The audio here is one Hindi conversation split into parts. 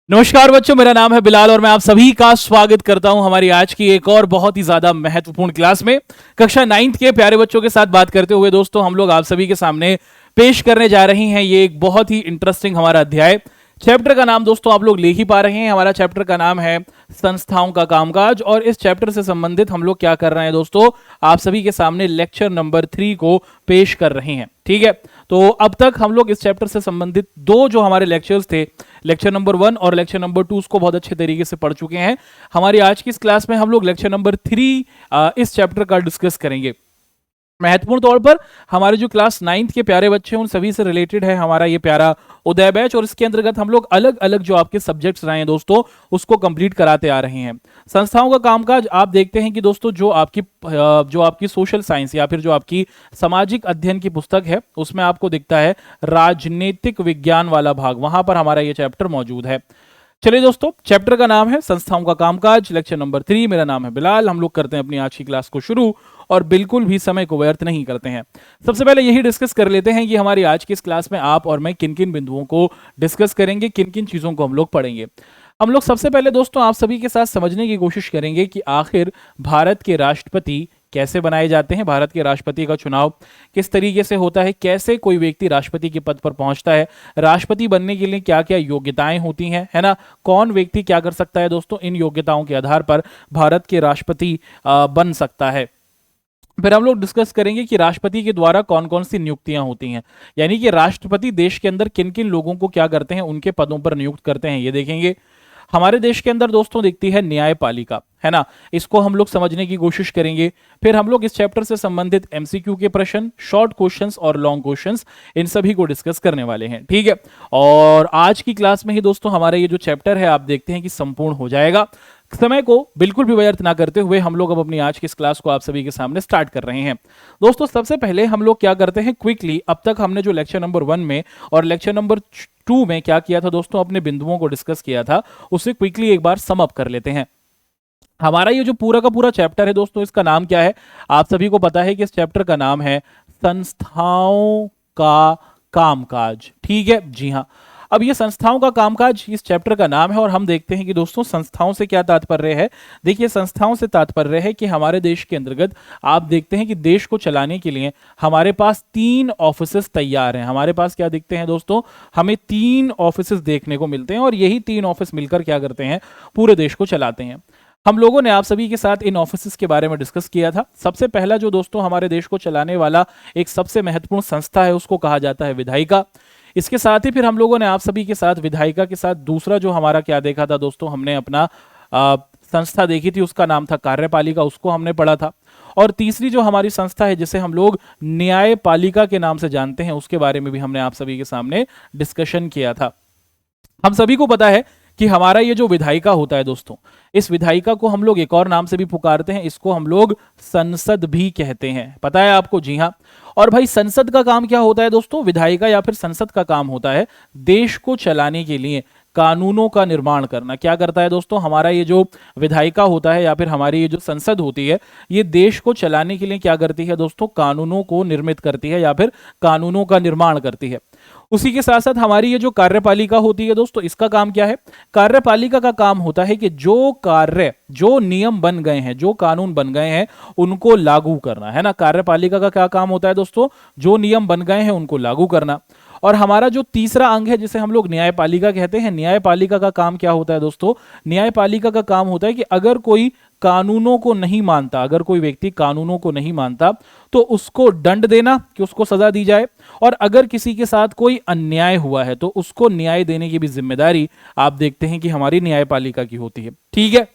नमस्कार बच्चों, मेरा नाम है बिलाल और मैं आप सभी का स्वागत करता हूं हमारी आज की एक और बहुत ही ज्यादा महत्वपूर्ण क्लास में। कक्षा 9th के प्यारे बच्चों के साथ बात करते हुए दोस्तों हम लोग आप सभी के सामने पेश करने जा रहे हैं ये एक बहुत ही इंटरेस्टिंग हमारा अध्याय। चैप्टर का नाम दोस्तों आप लोग ले ही पा रहे हैं, हमारा चैप्टर का नाम है संस्थाओं का कामकाज। और इस चैप्टर से संबंधित हम लोग क्या कर रहे हैं दोस्तों, आप सभी के सामने लेक्चर नंबर 3 को पेश कर रहे हैं। ठीक है, तो अब तक हम लोग इस चैप्टर से संबंधित दो जो हमारे लेक्चर्स थे, लेक्चर नंबर 1 और लेक्चर नंबर 2, उसको बहुत अच्छे तरीके से पढ़ चुके हैं। हमारी आज की इस क्लास में हम लोग लेक्चर नंबर 3 इस चैप्टर का डिस्कस करेंगे। महत्वपूर्ण तौर पर हमारे जो क्लास 9th के प्यारे बच्चे हैं उन सभी से रिलेटेड है हमारा ये प्यारा उदय बैच, और इसके अंतर्गत हम लोग अलग अलग जो आपके सब्जेक्ट्स रहे हैं दोस्तों उसको कंप्लीट कराते आ रहे हैं। संस्थाओं का कामकाज आप देखते हैं कि दोस्तों जो आपकी सोशल साइंस या फिर जो आपकी सामाजिक अध्ययन की पुस्तक है उसमें आपको दिखता है राजनीतिक विज्ञान वाला भाग, वहां पर हमारा ये चैप्टर मौजूद है। चलिए दोस्तों, चैप्टर का नाम है संस्थाओं का कामकाज, लेक्चर नंबर 3। मेरा नाम है बिलाल। हम लोग करते हैं अपनी आज की क्लास को शुरू और बिल्कुल भी समय को व्यर्थ नहीं करते हैं। सबसे पहले यही डिस्कस कर लेते हैं कि हमारी आज की इस क्लास में आप और मैं किन किन बिंदुओं को डिस्कस करेंगे, किन किन चीजों को हम लोग पढ़ेंगे। हम लोग सबसे पहले दोस्तों आप सभी के साथ समझने की कोशिश करेंगे कि आखिर भारत के राष्ट्रपति कैसे बनाए जाते हैं, भारत के राष्ट्रपति का चुनाव किस तरीके से होता है, कैसे कोई व्यक्ति राष्ट्रपति के पद पर पहुंचता है, राष्ट्रपति बनने के लिए क्या क्या योग्यताएं होती हैं, है ना, कौन व्यक्ति क्या कर सकता है दोस्तों, इन योग्यताओं के आधार पर भारत के राष्ट्रपति बन सकता है। फिर हम लोग डिस्कस करेंगे कि राष्ट्रपति के द्वारा कौन कौन सी नियुक्तियां होती हैं, यानी कि राष्ट्रपति देश के अंदर किन किन लोगों को क्या करते हैं, उनके पदों पर नियुक्त करते हैं, ये देखेंगे। हमारे देश के अंदर दोस्तों दिखती है न्यायपालिका, है ना, इसको हम लोग समझने की कोशिश करेंगे। फिर हम लोग इस चैप्टर से संबंधित एमसीक्यू के प्रश्न, शॉर्ट क्वेश्चंस और लॉन्ग क्वेश्चंस, इन सभी को डिस्कस करने वाले हैं। ठीक है, और आज की क्लास में ही दोस्तों हमारा ये जो चैप्टर है आप देखते हैं कि संपूर्ण हो जाएगा। समय को बिल्कुल भी व्यर्थ ना करते हुए हम लोग अब अपनी आज की इस क्लास को आप सभी के सामने स्टार्ट कर रहे हैं। दोस्तों सबसे पहले हम लोग क्या करते हैं, क्विकली अब तक हमने जो लेक्चर नंबर 1 में और लेक्चर नंबर 2 में क्या किया था दोस्तों, अपने बिंदुओं को डिस्कस किया था, उसे क्विकली एक बार सम अप कर लेते हैं। हमारा ये जो पूरा का पूरा चैप्टर है दोस्तों, इसका नाम क्या है, आप सभी को पता है कि इस चैप्टर का नाम है संस्थाओं का कामकाज। ठीक है, जी हाँ। अब ये संस्थाओं का कामकाज इस चैप्टर का नाम है और हम देखते हैं कि दोस्तों संस्थाओं से क्या तात्पर्य है। देखिए, संस्थाओं से तात्पर्य है कि हमारे देश के अंतर्गत आप देखते हैं कि देश को चलाने के लिए हमारे पास 3 ऑफिसेस तैयार हैं। हमारे पास क्या दिखते हैं दोस्तों, हमें 3 ऑफिसेस देखने को मिलते हैं और यही 3 ऑफिस मिलकर क्या करते हैं, पूरे देश को चलाते हैं। हम लोगों ने आप सभी के साथ इन ऑफिसेस के बारे में डिस्कस किया था। सबसे पहला जो दोस्तों हमारे देश को चलाने वाला एक सबसे महत्वपूर्ण संस्था है उसको कहा जाता है विधायिका। इसके साथ ही फिर हम लोगों ने आप सभी के साथ विधायिका के साथ दूसरा जो हमारा क्या देखा था दोस्तों, हमने अपना संस्था देखी थी, उसका नाम था कार्यपालिका, उसको हमने पढ़ा था। और तीसरी जो हमारी संस्था है जिसे हम लोग न्यायपालिका के नाम से जानते हैं, उसके बारे में भी हमने आप सभी के सामने डिस्कशन किया था। हम सभी को पता है कि हमारा ये जो विधायिका होता है दोस्तों, इस विधायिका को हम लोग एक और नाम से भी पुकारते हैं, इसको हम लोग संसद भी कहते हैं। पता है आपको? जी हाँ। और भाई संसद का काम क्या होता है दोस्तों, विधायिका या फिर संसद का काम होता है देश को चलाने के लिए कानूनों का निर्माण करना। क्या करता है दोस्तों, हमारा ये जो विधायिका होता है या फिर हमारी ये जो संसद होती है, ये देश को चलाने के लिए क्या करती है दोस्तों, कानूनों को निर्मित करती है या फिर कानूनों का निर्माण करती है। उसी के साथ साथ हमारी ये जो कार्यपालिका होती है दोस्तों, इसका काम क्या है, कार्यपालिका का काम होता है कि जो कार्य, जो नियम बन गए हैं, जो कानून बन गए हैं, उनको लागू करना, है ना। कार्यपालिका का क्या काम होता है दोस्तों, जो नियम बन गए हैं उनको लागू करना। और हमारा जो तीसरा अंग है जिसे हम लोग न्यायपालिका कहते हैं, न्यायपालिका का काम क्या होता है दोस्तों, न्यायपालिका का काम होता है कि अगर कोई कानूनों को नहीं मानता, अगर कोई व्यक्ति कानूनों को नहीं मानता तो उसको दंड देना, कि उसको सजा दी जाए, और अगर किसी के साथ कोई अन्याय हुआ है तो उसको न्याय देने की भी जिम्मेदारी आप देखते हैं कि हमारी न्यायपालिका की होती है। ठीक है,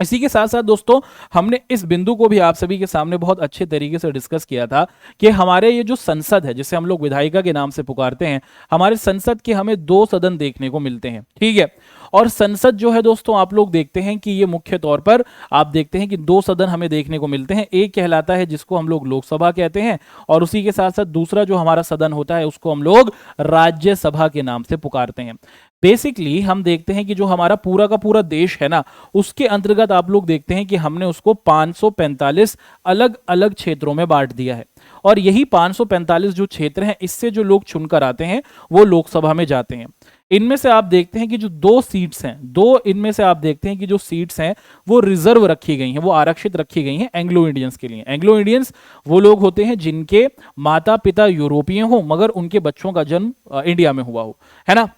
इसी के साथ साथ दोस्तों हमने इस बिंदु को भी आप सभी के सामने बहुत अच्छे तरीके से डिस्कस किया था कि हमारे ये जो संसद है जिसे हम लोग विधायिका के नाम से पुकारते हैं, हमारे संसद के हमें 2 सदन देखने को मिलते हैं। ठीक है, और संसद जो है दोस्तों आप लोग देखते हैं कि ये मुख्य तौर पर आप देखते हैं कि 2 सदन हमें देखने को मिलते हैं। एक कहलाता है जिसको हम लोग लोकसभा कहते हैं, और उसी के साथ साथ दूसरा जो हमारा सदन होता है उसको हम लोग राज्यसभा के नाम से पुकारते हैं। बेसिकली हम देखते हैं कि जो हमारा पूरा का पूरा देश है ना, उसके अंतर्गत आप लोग देखते हैं कि हमने उसको 545 अलग अलग क्षेत्रों में बांट दिया है, और यही 545 जो क्षेत्र हैं, इससे जो लोग चुनकर आते हैं वो लोकसभा में जाते हैं। इनमें से आप देखते हैं कि जो दो सीट्स हैं, दो इनमें से आप देखते हैं कि जो सीट्स हैं वो रिजर्व रखी गई हैं, वो आरक्षित रखी गई हैं एंग्लो इंडियंस के लिए। एंग्लो इंडियंस वो लोग होते हैं जिनके माता पिता यूरोपीय हों मगर उनके बच्चों का जन्म इंडिया में हुआ हो, है ना।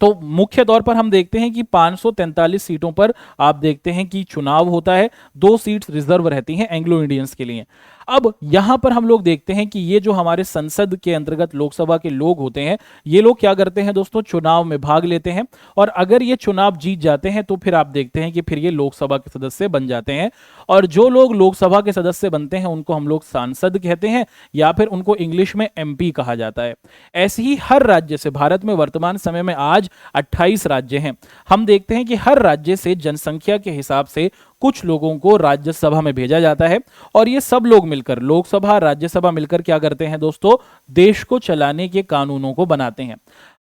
तो मुख्य तौर पर हम देखते हैं कि 543 सीटों पर आप देखते हैं कि चुनाव होता है, 2 सीट्स रिजर्व रहती हैं एंग्लो इंडियंस के लिए। अब यहां पर हम लोग देखते हैं कि ये जो हमारे संसद के अंतर्गत लोकसभा के लोग होते हैं, ये लोग क्या करते हैं दोस्तों, चुनाव में भाग लेते हैं और अगर ये चुनाव जीत जाते हैं तो फिर आप देखते हैं कि फिर ये लोकसभा के सदस्य बन जाते हैं। और जो लोग लोकसभा के सदस्य बनते हैं उनको हम लोग सांसद कहते हैं या फिर उनको इंग्लिश में एमपी कहा जाता है। ऐसे ही हर राज्य से, भारत में वर्तमान समय में आज 28 राज्य हैं, हम देखते हैं कि हर राज्य से जनसंख्या के हिसाब से कुछ लोगों को राज्यसभा में भेजा जाता है और ये सब लोग मिलकर, लोकसभा राज्यसभा मिलकर क्या करते हैं दोस्तों, देश को चलाने के कानूनों को बनाते हैं।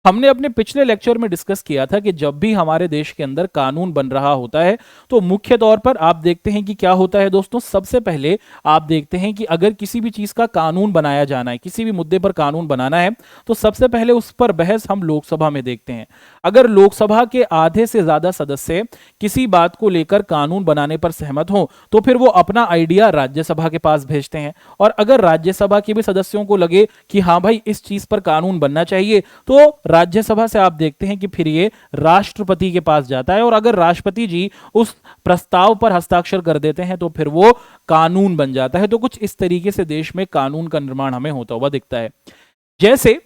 हमने अपने पिछले लेक्चर में डिस्कस किया था कि जब भी हमारे देश के अंदर कानून बन रहा होता है तो मुख्य तौर पर आप देखते हैं कि क्या होता है दोस्तों, सबसे पहले आप देखते हैं कि अगर किसी भी चीज का कानून बनाया जाना है, किसी भी मुद्दे पर कानून बनाना है तो सबसे पहले उस पर बहस हम लोकसभा में देखते हैं। अगर लोकसभा के आधे से ज्यादा सदस्य किसी बात को लेकर कानून बनाने पर सहमत हो तो फिर वो अपना आइडिया राज्यसभा के पास भेजते हैं और अगर राज्यसभा के भी सदस्यों को लगे कि हाँ भाई इस चीज पर कानून बनना चाहिए तो राज्यसभा से आप देखते हैं कि फिर ये राष्ट्रपति के पास जाता है और अगर राष्ट्रपति जी उस प्रस्ताव पर हस्ताक्षर कर देते हैं तो फिर वो कानून बन जाता है। तो कुछ इस तरीके से देश में कानून का निर्माण हमें होता हुआ दिखता है। जैसे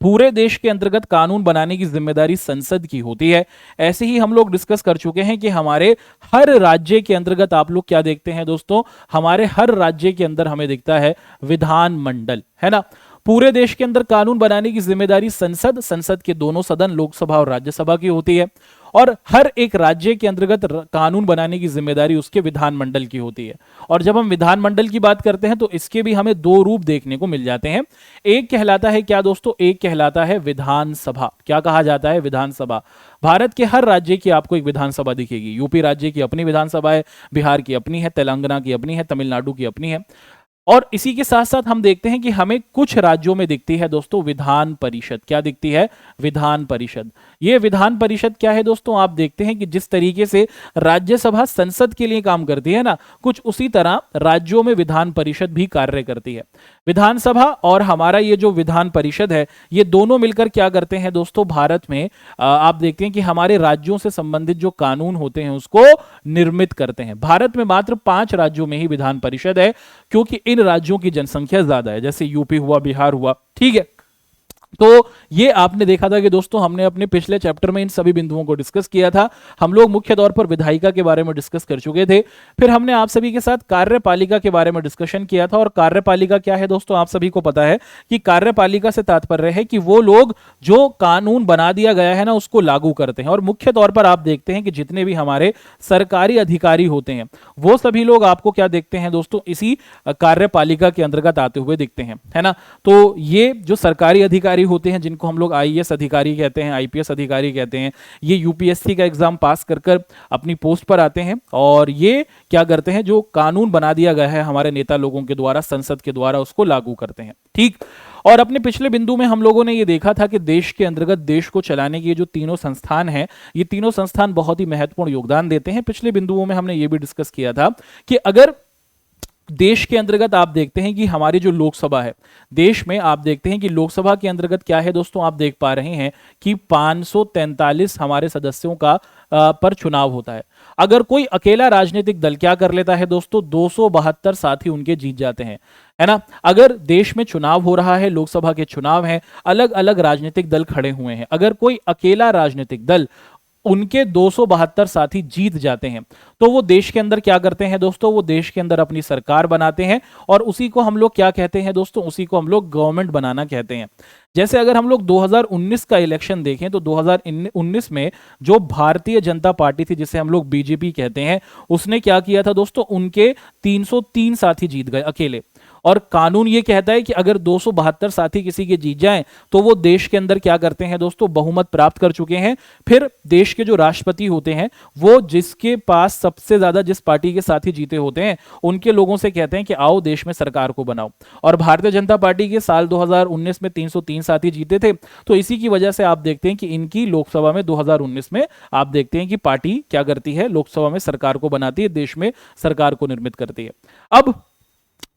पूरे देश के अंतर्गत कानून बनाने की जिम्मेदारी संसद की होती है, ऐसे ही हम लोग डिस्कस कर चुके हैं कि हमारे हर राज्य के अंतर्गत आप लोग क्या देखते हैं दोस्तों, हमारे हर राज्य के अंदर हमें दिखता है विधानमंडल, है ना। पूरे देश के अंदर कानून बनाने की जिम्मेदारी संसद के दोनों सदन लोकसभा और राज्यसभा की होती है और हर एक राज्य के अंतर्गत कानून बनाने की जिम्मेदारी उसके विधानमंडल की होती है। और जब हम विधानमंडल की बात करते हैं तो इसके भी हमें दो रूप देखने को मिल जाते हैं। एक कहलाता है क्या दोस्तों, एक कहलाता है विधानसभा। क्या कहा जाता है, विधानसभा। भारत के हर राज्य की आपको एक विधानसभा दिखेगी। यूपी राज्य की अपनी विधानसभा है, बिहार की अपनी है, तेलंगाना की अपनी है, तमिलनाडु की अपनी है। और इसी के साथ साथ हम देखते हैं कि हमें कुछ राज्यों में दिखती है दोस्तों विधान परिषद। क्या दिखती है, विधान परिषद। ये विधान परिषद क्या है दोस्तों, आप देखते हैं कि जिस तरीके से राज्यसभा संसद के लिए काम करती है ना, कुछ उसी तरह राज्यों में विधान परिषद भी कार्य करती है। विधानसभा और हमारा ये जो विधान परिषद है, ये दोनों मिलकर क्या करते हैं दोस्तों, भारत में आप देखते हैं कि हमारे राज्यों से संबंधित जो कानून होते हैं उसको निर्मित करते हैं। भारत में मात्र 5 राज्यों में ही विधान परिषद है क्योंकि इन राज्यों की जनसंख्या ज्यादा है, जैसे यूपी हुआ, बिहार हुआ, ठीक है। तो ये आपने देखा था कि दोस्तों हमने अपने पिछले चैप्टर में इन सभी बिंदुओं को डिस्कस किया था। हम लोग मुख्य तौर पर विधायिका के बारे में डिस्कस कर चुके थे, फिर हमने आप सभी के साथ कार्यपालिका के बारे में डिस्कशन किया था। और कार्यपालिका क्या है दोस्तों, आप सभी को पता है कि कार्यपालिका से तात्पर्य है कि वो लोग जो कानून बना दिया गया है ना उसको लागू करते हैं। और मुख्य तौर पर आप देखते हैं कि जितने भी हमारे सरकारी अधिकारी होते हैं वो सभी लोग आपको क्या देखते हैं दोस्तों, इसी कार्यपालिका के अंतर्गत आते हुए दिखते हैं, है ना। तो ये जो सरकारी अधिकारी होते हैं जिनको हम लोग आईएएस अधिकारी कहते हैं, आईपीएस अधिकारी कहते हैं, ये यूपीएससी का एग्जाम पास कर कर अपनी पोस्ट पर आते हैं और ये क्या करते हैं, जो कानून बना दिया गया है हमारे नेता लोगों के द्वारा, संसद के द्वारा, उसको लागू करते हैं, ठीक। और अपने पिछले बिंदु में हम लोगों ने ये देखा था कि देश के अंतर्गत देश को चलाने के जो तीनों संस्थान हैं, ये तीनों संस्थान बहुत ही महत्वपूर्ण योगदान देते हैं। पिछले बिंदुओं में हमने ये भी डिस्कस किया था कि अगर देश के अंतर्गत आप देखते हैं कि हमारी जो लोकसभा है, देश में आप देखते हैं कि लोकसभा के अंतर्गत क्या है दोस्तों, आप देख पा रहे हैं कि 543 हमारे सदस्यों का पर चुनाव होता है। अगर कोई अकेला राजनीतिक दल क्या कर लेता है दोस्तों, 272 साथी उनके जीत जाते हैं, है ना। अगर देश में चुनाव हो रहा है, लोकसभा के चुनाव हैं, अलग अलग राजनीतिक दल खड़े हुए हैं, अगर कोई अकेला राजनीतिक दल उनके 272 साथी जीत जाते हैं तो वो देश के अंदर क्या करते हैं दोस्तों, वो देश के अंदर अपनी सरकार बनाते हैं और उसी को हम लोग क्या कहते हैं दोस्तों, उसी को हम लोग गवर्नमेंट बनाना कहते हैं। जैसे अगर हम लोग 2019 का इलेक्शन देखें तो 2019 में जो भारतीय जनता पार्टी थी, जिसे हम लोग बीजेपी कहते हैं, उसने क्या किया था दोस्तों, उनके 303 साथी जीत गए अकेले। और कानून ये कहता है कि अगर 272 साथी किसी के जीत जाएं तो वो देश के अंदर क्या करते हैं दोस्तों, बहुमत प्राप्त कर चुके हैं। फिर देश के जो राष्ट्रपति होते हैं वो जिसके पास सबसे ज्यादा, जिस पार्टी के साथी जीते होते हैं, उनके लोगों से कहते हैं कि आओ देश में सरकार को बनाओ। और भारतीय जनता पार्टी के साल 2019 में 303 साथी जीते थे, तो इसी की वजह से आप देखते हैं कि इनकी लोकसभा में 2019 में आप देखते हैं कि पार्टी क्या करती है, लोकसभा में सरकार को बनाती है, देश में सरकार को निर्मित करती है। अब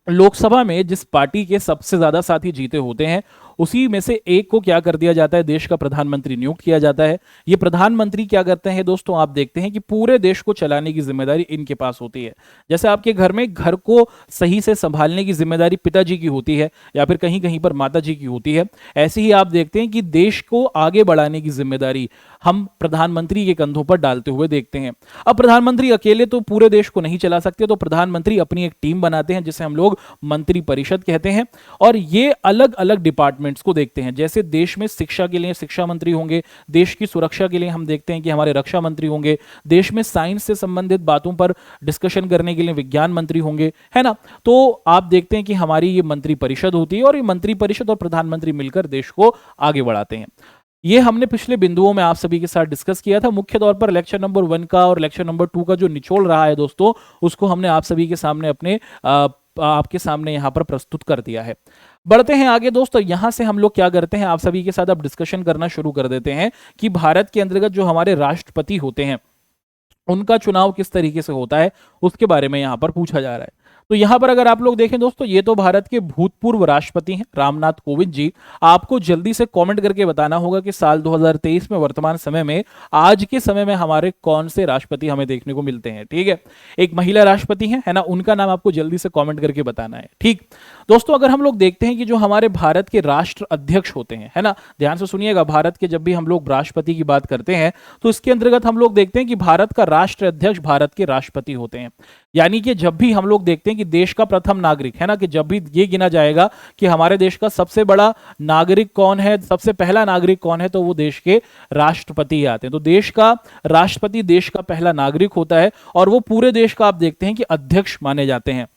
लोकसभा में जिस पार्टी के सबसे ज्यादा साथी जीते होते हैं उसी में से एक को क्या कर दिया जाता है, देश का प्रधानमंत्री नियुक्त किया जाता है। ये प्रधानमंत्री क्या करते हैं दोस्तों, आप देखते हैं कि पूरे देश को चलाने की जिम्मेदारी इनके पास होती है। जैसे आपके घर में घर को सही से संभालने की जिम्मेदारी पिताजी की होती है या फिर कहीं कहीं पर माताजी की होती है, ऐसे ही आप देखते हैं कि देश को आगे बढ़ाने की जिम्मेदारी हम प्रधानमंत्री के कंधों पर डालते हुए देखते हैं। अब प्रधानमंत्री अकेले तो पूरे देश को नहीं चला सकते, तो प्रधानमंत्री अपनी एक टीम बनाते हैं जिसे हम लोग मंत्री परिषद कहते हैं, और ये अलग अलग डिपार्टमेंट्स को देखते हैं। जैसे देश में शिक्षा के लिए शिक्षा मंत्री होंगे, देश की सुरक्षा के लिए हम देखते हैं कि हमारे रक्षा मंत्री होंगे, देश में साइंस से संबंधित बातों पर डिस्कशन करने के लिए विज्ञान मंत्री होंगे, है ना। तो आप देखते हैं कि हमारी ये मंत्री परिषद होती है और ये मंत्री परिषद और प्रधानमंत्री मिलकर देश को आगे बढ़ाते हैं। ये हमने पिछले बिंदुओं में आप सभी के साथ डिस्कस किया था। मुख्य तौर पर लेक्चर नंबर 1 का और लेक्चर नंबर 2 का जो निचोड़ रहा है दोस्तों, उसको हमने आप सभी के सामने आपके सामने यहां पर प्रस्तुत कर दिया है। बढ़ते हैं आगे दोस्तों, यहां से हम लोग क्या करते हैं, आप सभी के साथ अब डिस्कशन करना शुरू कर देते हैं कि भारत के अंतर्गत जो हमारे राष्ट्रपति होते हैं उनका चुनाव किस तरीके से होता है, उसके बारे में यहां पर पूछा जा रहा है। तो यहां पर अगर आप लोग देखें दोस्तों, ये तो भारत के भूतपूर्व राष्ट्रपति हैं रामनाथ कोविंद जी। आपको जल्दी से कमेंट करके बताना होगा कि साल 2023 में, वर्तमान समय में, आज के समय में हमारे कौन से राष्ट्रपति हमें देखने को मिलते हैं। ठीक है, एक महिला राष्ट्रपति है ना, उनका नाम आपको जल्दी से कमेंट करके बताना है। ठीक दोस्तों, अगर हम लोग देखते हैं कि जो हमारे भारत के राष्ट्र अध्यक्ष होते हैं, है ना, ध्यान से सुनिएगा, भारत के जब भी हम लोग राष्ट्रपति की बात करते हैं तो इसके अंतर्गत हम लोग देखते हैं कि भारत का राष्ट्र अध्यक्ष भारत के राष्ट्रपति होते हैं। यानी कि जब भी हम लोग देखते हैं कि देश का प्रथम नागरिक, है ना, कि जब भी ये गिना जाएगा कि हमारे देश का सबसे बड़ा नागरिक कौन है, सबसे पहला नागरिक कौन है, तो वो देश के राष्ट्रपति आते हैं। तो देश का राष्ट्रपति देश का पहला नागरिक होता है और वो पूरे देश का आप देखते हैं कि अध्यक्ष माने जाते हैं,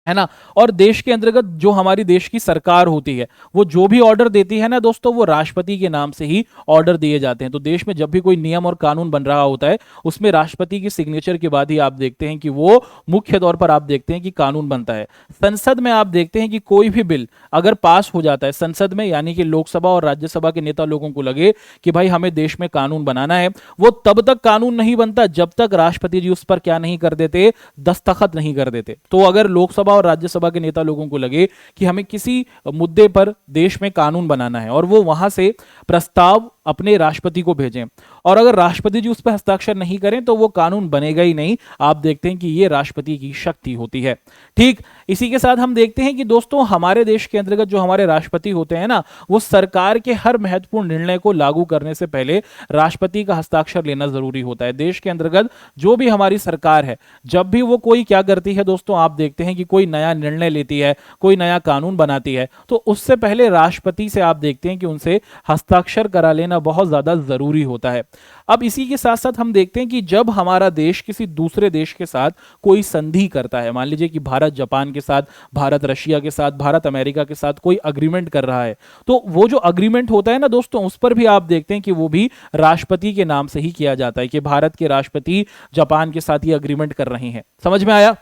है ना। और देश के अंतर्गत जो हमारी देश की सरकार होती है वो जो भी ऑर्डर देती है ना दोस्तों, वो राष्ट्रपति के नाम से ही ऑर्डर दिए जाते हैं। तो देश में जब भी कोई नियम और कानून बन रहा होता है उसमें राष्ट्रपति की सिग्नेचर के बाद ही आप देखते हैं कि वो मुख्य तौर पर आप देखते हैं कि कानून बनता है। संसद में आप देखते हैं कि कोई भी बिल अगर पास हो जाता है संसद में, यानी कि लोकसभा और राज्यसभा के नेता लोगों को लगे कि भाई हमें देश में कानून बनाना है, वो तब तक कानून नहीं बनता जब तक राष्ट्रपति जी उस पर क्या नहीं कर देते, दस्तखत नहीं कर देते। तो अगर लोकसभा और राज्यसभा के नेता लोगों को लगे कि हमें किसी मुद्दे पर देश में कानून बनाना है और वो वहां से प्रस्ताव अपने राष्ट्रपति को भेजें, और अगर राष्ट्रपति जी उस पर हस्ताक्षर नहीं करें तो वो कानून बनेगा ही नहीं। आप देखते हैं कि ये राष्ट्रपति की शक्ति होती है। ठीक, इसी के साथ हम देखते हैं कि दोस्तों हमारे देश के अंतर्गत जो हमारे राष्ट्रपति होते हैं ना, वो सरकार के हर महत्वपूर्ण निर्णय को लागू करने से पहले राष्ट्रपति का हस्ताक्षर लेना जरूरी होता है। देश के अंतर्गत जो भी हमारी सरकार है, जब भी वो कोई क्या करती है दोस्तों, आप देखते हैं कि कोई नया निर्णय लेती है, कोई नया कानून बनाती है, तो उससे पहले राष्ट्रपति से आप देखते हैं कि उनसे हस्ताक्षर करा लेना बहुत ज्यादा जरूरी होता है। अब इसी के साथ साथ हम देखते हैं कि जब हमारा देश किसी दूसरे देश के साथ कोई संधि करता है, मान लीजिए कि भारत जापान के साथ, भारत रशिया के साथ, भारत अमेरिका के साथ कोई अग्रीमेंट कर रहा है, तो वो जो अग्रीमेंट होता है ना दोस्तों, उस पर भी आप देखते हैं कि वो भी राष्ट्रपति के नाम से ही किया जाता है कि भारत के राष्ट्रपति जापान के साथ ये अग्रीमेंट कर रहे हैं। समझ में आया?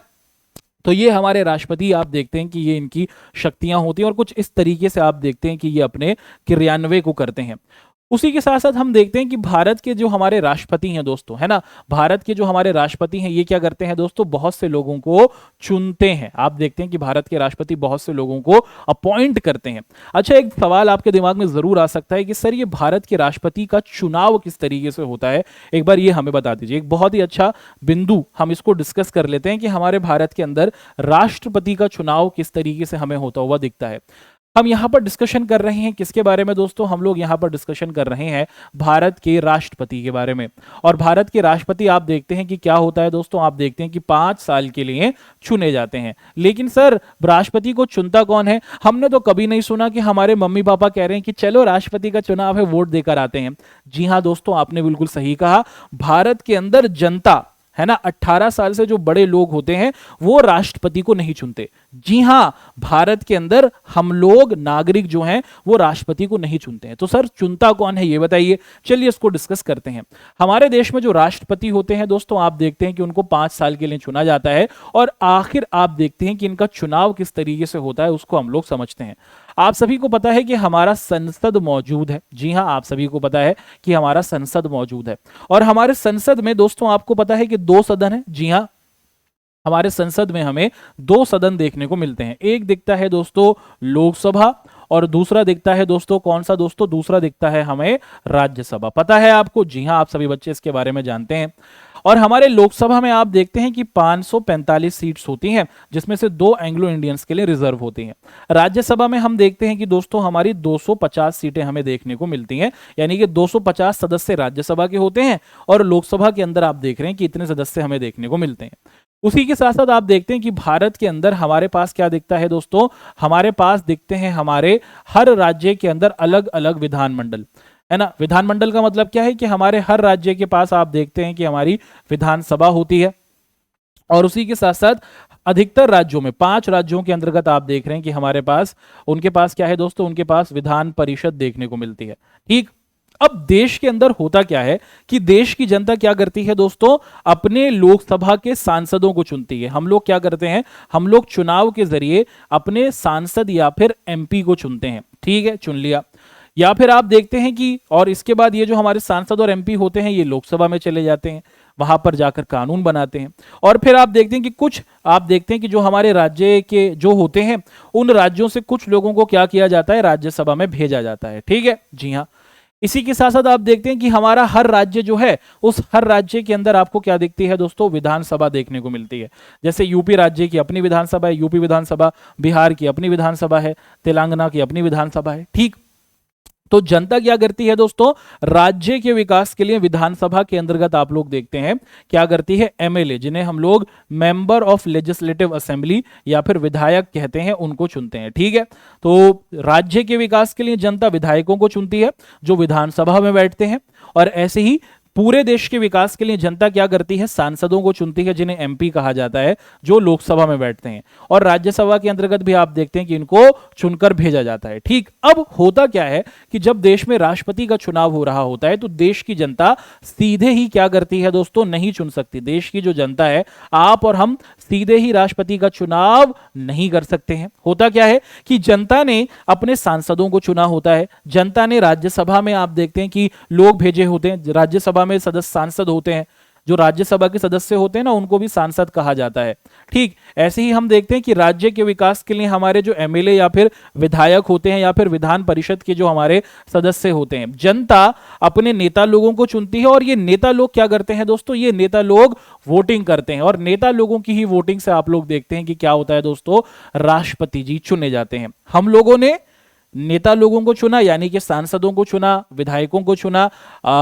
तो ये हमारे राष्ट्रपति आप देखते हैं कि ये इनकी शक्तियां होती हैं और कुछ इस तरीके से आप देखते हैं कि ये अपने क्रियान्वयन को करते हैं। उसी के साथ साथ हम देखते हैं कि भारत के जो हमारे राष्ट्रपति हैं दोस्तों, है ना, भारत के जो हमारे राष्ट्रपति हैं ये क्या करते हैं दोस्तों, बहुत से लोगों को चुनते हैं। आप देखते हैं कि भारत के राष्ट्रपति बहुत से लोगों को अपॉइंट करते हैं। अच्छा, एक सवाल आपके दिमाग में जरूर आ सकता है कि सर ये भारत के राष्ट्रपति का चुनाव किस तरीके से होता है, एक बार ये हमें बता दीजिए। एक बहुत ही अच्छा बिंदु हम इसको डिस्कस कर लेते हैं कि हमारे भारत के अंदर राष्ट्रपति का चुनाव किस तरीके से हमें होता हुआ दिखता है। हम यहां पर डिस्कशन कर रहे हैं किसके बारे में दोस्तों, हम लोग यहां पर डिस्कशन कर रहे हैं भारत के राष्ट्रपति के बारे में। और भारत के राष्ट्रपति आप देखते हैं कि क्या होता है दोस्तों, आप देखते हैं कि 5 साल के लिए चुने जाते हैं। लेकिन सर राष्ट्रपति को चुनता कौन है? हमने तो कभी नहीं सुना कि हमारे मम्मी पापा कह रहे हैं कि चलो राष्ट्रपति का चुनाव है, वोट देकर आते हैं। जी हां दोस्तों, आपने बिल्कुल सही कहा। भारत के अंदर जनता है ना, 18 साल से जो बड़े लोग होते हैं वो राष्ट्रपति को नहीं चुनते। जी हां, भारत के अंदर हम लोग नागरिक जो हैं वो राष्ट्रपति को नहीं चुनते हैं। तो सर चुनता कौन है ये बताइए, चलिए इसको डिस्कस करते हैं। हमारे देश में जो राष्ट्रपति होते हैं दोस्तों, आप देखते हैं कि उनको 5 साल के लिए चुना जाता है और आखिर आप देखते हैं कि इनका चुनाव किस तरीके से होता है उसको हम लोग समझते हैं। आप सभी को पता है कि हमारा संसद मौजूद है। जी हां, आप सभी को पता है कि हमारा संसद मौजूद है और हमारे संसद में दोस्तों आपको पता है कि 2 सदन है। जी हां, हमारे संसद में हमें 2 सदन देखने को मिलते हैं। एक दिखता है दोस्तों लोकसभा और दूसरा दिखता है दोस्तों कौन सा दोस्तों, दूसरा दिखता है हमें राज्यसभा। पता है आपको? जी हां, आप सभी बच्चे इसके बारे में जानते हैं। और हमारे लोकसभा में आप देखते हैं कि 545 सीट्स होती हैं, जिसमें से 2 एंग्लो इंडियंस के लिए रिजर्व होती हैं। राज्यसभा में हम देखते हैं कि दोस्तों हमारी 250 सीटें हमें देखने को मिलती हैं, यानी कि 250 सदस्य राज्यसभा के होते हैं और लोकसभा के अंदर आप देख रहे हैं कि इतने सदस्य हमें देखने को मिलते हैं। उसी के साथ साथ आप देखते हैं कि भारत के अंदर हमारे पास क्या दिखता है दोस्तों, हमारे पास दिखते हैं हमारे हर राज्य के अंदर अलग अलग विधानमंडल, है ना। विधानमंडल का मतलब क्या है कि हमारे हर राज्य के पास आप देखते हैं कि हमारी विधानसभा होती है और उसी के साथ साथ अधिकतर राज्यों में 5 राज्यों के अंतर्गत आप देख रहे हैं कि हमारे पास उनके पास क्या है दोस्तों, उनके पास विधान परिषद देखने को मिलती है। ठीक, अब देश के अंदर होता क्या है कि देश की जनता क्या करती है दोस्तों, अपने लोकसभा के सांसदों को चुनती है। हम लोग क्या करते हैं, हम लोग चुनाव के जरिए अपने सांसद या फिर एमपी को चुनते हैं। ठीक है, चुन लिया। या फिर आप देखते हैं कि और इसके बाद ये जो हमारे सांसद और एमपी होते हैं ये लोकसभा में चले जाते हैं, वहां पर जाकर कानून बनाते हैं। और फिर आप देखते हैं कि कुछ आप देखते हैं कि जो हमारे राज्य के जो होते हैं उन राज्यों से कुछ लोगों को क्या किया जाता है, राज्यसभा में भेजा जाता है। ठीक है, जी हाँ। इसी के साथ साथ आप देखते हैं कि हमारा हर राज्य जो है उस हर राज्य के अंदर आपको क्या दिखती है दोस्तों, विधानसभा देखने को मिलती है। जैसे यूपी राज्य की अपनी विधानसभा है, यूपी विधानसभा, बिहार की अपनी विधानसभा है, तेलंगाना की अपनी विधानसभा है। ठीक, तो जनता क्या करती है दोस्तों, राज्य के विकास के लिए विधानसभा के अंतर्गत आप लोग देखते हैं क्या करती है, एमएलए, जिन्हें हम लोग मेंबर ऑफ लेजिस्लेटिव असेंबली या फिर विधायक कहते हैं, उनको चुनते हैं। ठीक है, तो राज्य के विकास के लिए जनता विधायकों को चुनती है जो विधानसभा में बैठते हैं और ऐसे ही पूरे देश के विकास के लिए जनता क्या करती है, सांसदों को चुनती है जिन्हें एमपी कहा जाता है, जो लोकसभा में बैठते हैं और राज्यसभा के अंतर्गत भी आप देखते हैं कि इनको चुनकर भेजा जाता है। ठीक, अब होता क्या है कि जब देश में राष्ट्रपति का चुनाव हो रहा होता है तो देश की जनता सीधे ही क्या करती है दोस्तों, नहीं चुन सकती। देश की जो जनता है, आप और हम सीधे ही राष्ट्रपति का चुनाव नहीं कर सकते हैं। होता क्या है कि जनता ने अपने सांसदों को चुना होता है, जनता ने राज्यसभा में आप देखते हैं कि लोग भेजे होते हैं, राज्यसभा में सदस्य सांसद होते हैं, जो राज्यसभा के सदस्य होते हैं ना उनको भी सांसद कहा जाता है। ठीक, ऐसे ही हम देखते हैं कि राज्य के विकास के लिए हमारे जो एमएलए या फिर विधायक होते हैं या फिर विधान परिषद के जो हमारे सदस्य होते हैं, जनता अपने नेता लोगों को चुनती है और ये नेता लोग क्या करते हैं दोस्तों, ये नेता लोग वोटिंग करते हैं और नेता लोगों की ही वोटिंग से आप लोग देखते हैं कि क्या होता है दोस्तों, राष्ट्रपति जी चुने जाते हैं। हम लोगों ने नेता लोगों को चुना, यानी कि सांसदों को चुना, विधायकों को चुना,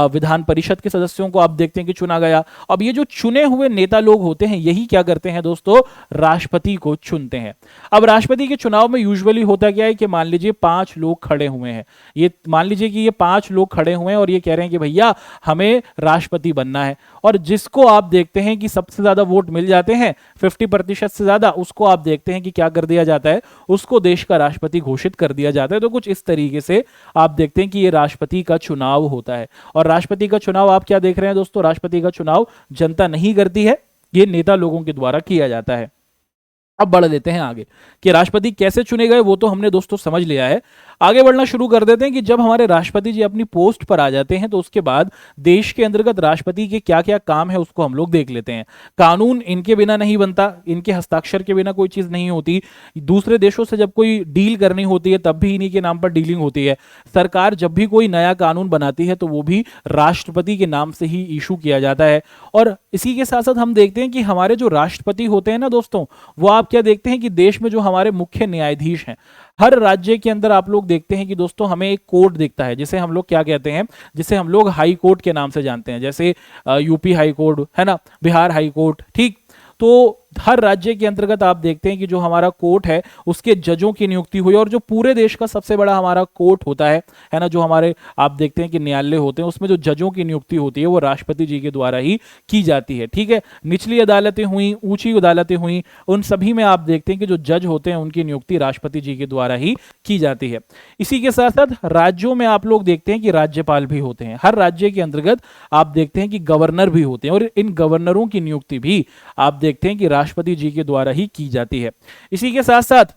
विधान परिषद के सदस्यों को आप देखते हैं कि चुना गया। अब ये जो चुने हुए नेता लोग होते हैं यही क्या करते हैं दोस्तों, राष्ट्रपति को चुनते हैं। अब राष्ट्रपति के चुनाव में यूजुअली होता क्या है कि मान लीजिए 5 लोग खड़े हुए हैं, ये मान लीजिए कि ये 5 लोग खड़े हुए हैं और ये कह रहे हैं कि भैया हमें राष्ट्रपति बनना है, और जिसको आप देखते हैं कि सबसे ज्यादा वोट मिल जाते हैं 50% से ज्यादा, उसको आप देखते हैं कि क्या कर दिया जाता है, उसको देश का राष्ट्रपति घोषित कर दिया जाता है। तो कुछ इस तरीके से आप देखते हैं कि ये राष्ट्रपति का चुनाव होता है। और राष्ट्रपति का चुनाव आप क्या देख रहे हैं दोस्तों, राष्ट्रपति का चुनाव जनता नहीं करती है, ये नेता लोगों के द्वारा किया जाता है। अब बढ़ लेते हैं आगे कि राष्ट्रपति कैसे चुने गए, वो तो हमने दोस्तों समझ लिया है। आगे बढ़ना शुरू कर देते हैं कि जब हमारे राष्ट्रपति जी अपनी पोस्ट पर आ जाते हैं तो उसके बाद देश के अंतर्गत राष्ट्रपति के क्या क्या काम है उसको हम लोग देख लेते हैं। कानून इनके बिना नहीं बनता, इनके हस्ताक्षर के बिना कोई चीज नहीं होती। दूसरे देशों से जब कोई डील करनी होती है तब भी इन्हीं के नाम पर डीलिंग होती है। सरकार जब भी कोई नया कानून बनाती है तो वो भी राष्ट्रपति के नाम से ही इशू किया जाता है। और इसी के साथ साथ हम देखते हैं कि हमारे जो राष्ट्रपति होते हैं ना दोस्तों, वो आप क्या देखते हैं कि देश में जो हमारे मुख्य न्यायाधीश हैं, हर राज्य के अंदर आप लोग देखते हैं कि दोस्तों हमें एक कोर्ट दिखता है जिसे हम लोग क्या कहते हैं, जिसे हम लोग हाई कोर्ट के नाम से जानते हैं। जैसे यूपी हाई कोर्ट है ना, बिहार हाई कोर्ट। ठीक, तो हर राज्य के अंतर्गत आप देखते हैं कि जो हमारा कोर्ट है उसके जजों की नियुक्ति हुई, और जो पूरे देश का सबसे बड़ा हमारा कोर्ट होता है ना, जो हमारे आप देखते हैं कि न्यायालय होते हैं, उसमें जो जजों की नियुक्ति होती है वो राष्ट्रपति जी के द्वारा ही की जाती है। ठीक है, निचली अदालतें हुई, ऊंची अदालतें हुई, उन सभी में आप देखते हैं कि जो जज होते हैं उनकी नियुक्ति राष्ट्रपति जी के द्वारा ही की जाती है। इसी के साथ साथ राज्यों में आप लोग देखते हैं कि राज्यपाल भी होते हैं। हर राज्य के अंतर्गत आप देखते हैं कि गवर्नर भी होते हैं, और इन गवर्नरों की नियुक्ति भी आप देखते हैं कि राष्ट्रपति जी के द्वारा ही की जाती है। इसी के साथ साथ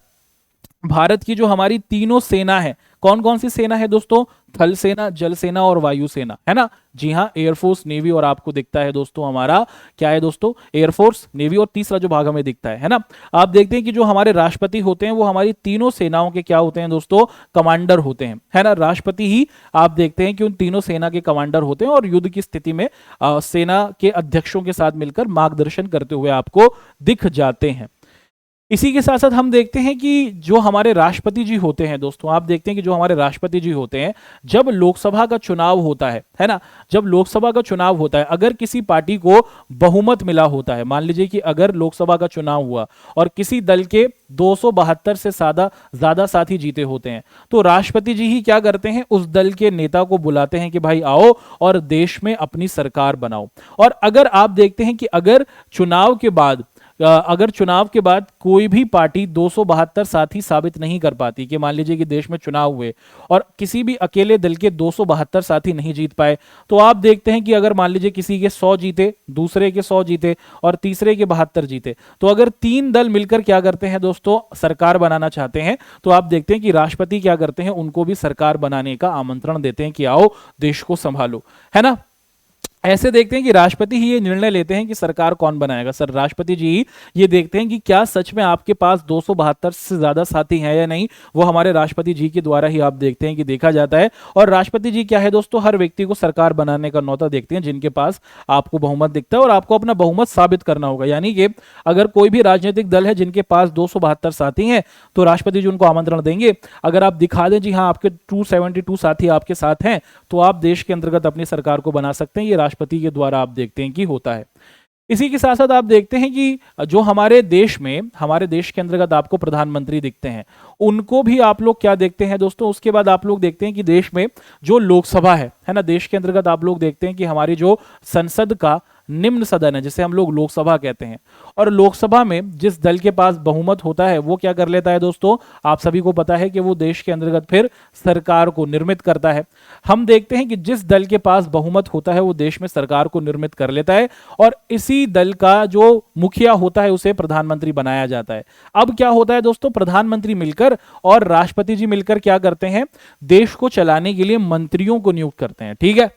भारत की जो हमारी तीनों सेना है, कौन कौन सी सेना है दोस्तों? थल सेना, जल सेना और वायु सेना, है ना। जी हाँ, एयरफोर्स, नेवी, और आपको दिखता है दोस्तों हमारा क्या है दोस्तों? एयरफोर्स, नेवी, और तीसरा जो भाग हमें दिखता है ना, आप देखते हैं कि जो हमारे राष्ट्रपति होते हैं वो हमारी तीनों सेनाओं के क्या होते हैं दोस्तों? कमांडर होते हैं, है ना। राष्ट्रपति ही आप देखते हैं कि उन तीनों सेना के कमांडर होते हैं, और युद्ध की स्थिति में सेना के अध्यक्षों के साथ मिलकर मार्गदर्शन करते हुए आपको दिख जाते हैं। इसी के साथ साथ हम देखते हैं कि जो हमारे राष्ट्रपति जी होते हैं दोस्तों, आप देखते हैं कि जो हमारे राष्ट्रपति जी होते हैं, जब लोकसभा का चुनाव होता है ना, जब लोकसभा का चुनाव होता है, अगर किसी पार्टी को बहुमत मिला होता है, मान लीजिए कि अगर लोकसभा का चुनाव हुआ और किसी दल के 272 से ज्यादा साथी जीते होते हैं, तो राष्ट्रपति जी ही क्या करते हैं? उस दल के नेता को बुलाते हैं कि भाई आओ और देश में अपनी सरकार बनाओ। और अगर आप देखते हैं कि अगर चुनाव के बाद कोई भी पार्टी 272 साथी साबित नहीं कर पाती, कि मान लीजिए कि देश में चुनाव हुए और किसी भी अकेले दल के 272 साथी नहीं जीत पाए, तो आप देखते हैं कि अगर मान लीजिए किसी के 100 जीते, दूसरे के 100 जीते और तीसरे के 72 जीते, तो अगर तीन दल मिलकर क्या करते हैं दोस्तों? सरकार बनाना चाहते हैं, तो आप देखते हैं कि राष्ट्रपति क्या करते हैं? उनको भी सरकार बनाने का आमंत्रण देते हैं कि आओ देश को संभालो, है ना। ऐसे देखते हैं कि राष्ट्रपति ही ये निर्णय लेते हैं कि सरकार कौन बनाएगा। सर, राष्ट्रपति जी ये देखते हैं कि क्या सच में आपके पास 272 से ज्यादा साथी हैं या नहीं, वो हमारे राष्ट्रपति जी के द्वारा ही आप देखते हैं कि देखा जाता है। और राष्ट्रपति जी क्या है दोस्तों? हर व्यक्ति को सरकार बनाने का न्योता देखते हैं जिनके पास आपको बहुमत दिखता है, और आपको अपना बहुमत साबित करना होगा। यानी कि अगर कोई भी राजनीतिक दल है जिनके पास 272 साथी हैं, तो राष्ट्रपति जी उनको आमंत्रण देंगे। अगर आप दिखा दें जी हाँ आपके 272 साथी आपके साथ हैं, तो आप देश के अंतर्गत अपनी सरकार को बना सकते हैं। ये राष्ट्रपति के द्वारा आप देखते हैं कि होता है। इसी के साथ साथ आप देखते हैं कि जो हमारे देश के अंतर्गत आपको प्रधानमंत्री दिखते हैं, उनको भी आप लोग क्या देखते हैं दोस्तों? उसके बाद आप लोग देखते हैं कि देश में जो लोकसभा है ना, देश के अंतर्गत आप लोग देखते हैं कि हमारी जो संसद का निम्न सदन है, जिसे हम लोग लोकसभा कहते हैं, और लोकसभा में जिस दल के पास बहुमत होता है वो क्या कर लेता है दोस्तों? आप सभी को पता है कि वो देश के अंतर्गत फिर सरकार को निर्मित करता है। हम देखते हैं कि जिस दल के पास बहुमत होता है वो देश में सरकार को निर्मित कर लेता है, और इसी दल का जो मुखिया होता है उसे प्रधानमंत्री बनाया जाता है। अब क्या होता है दोस्तों? प्रधानमंत्री मिलकर और राष्ट्रपति जी मिलकर क्या करते हैं? देश को चलाने के लिए मंत्रियों को नियुक्त करते हैं। ठीक है,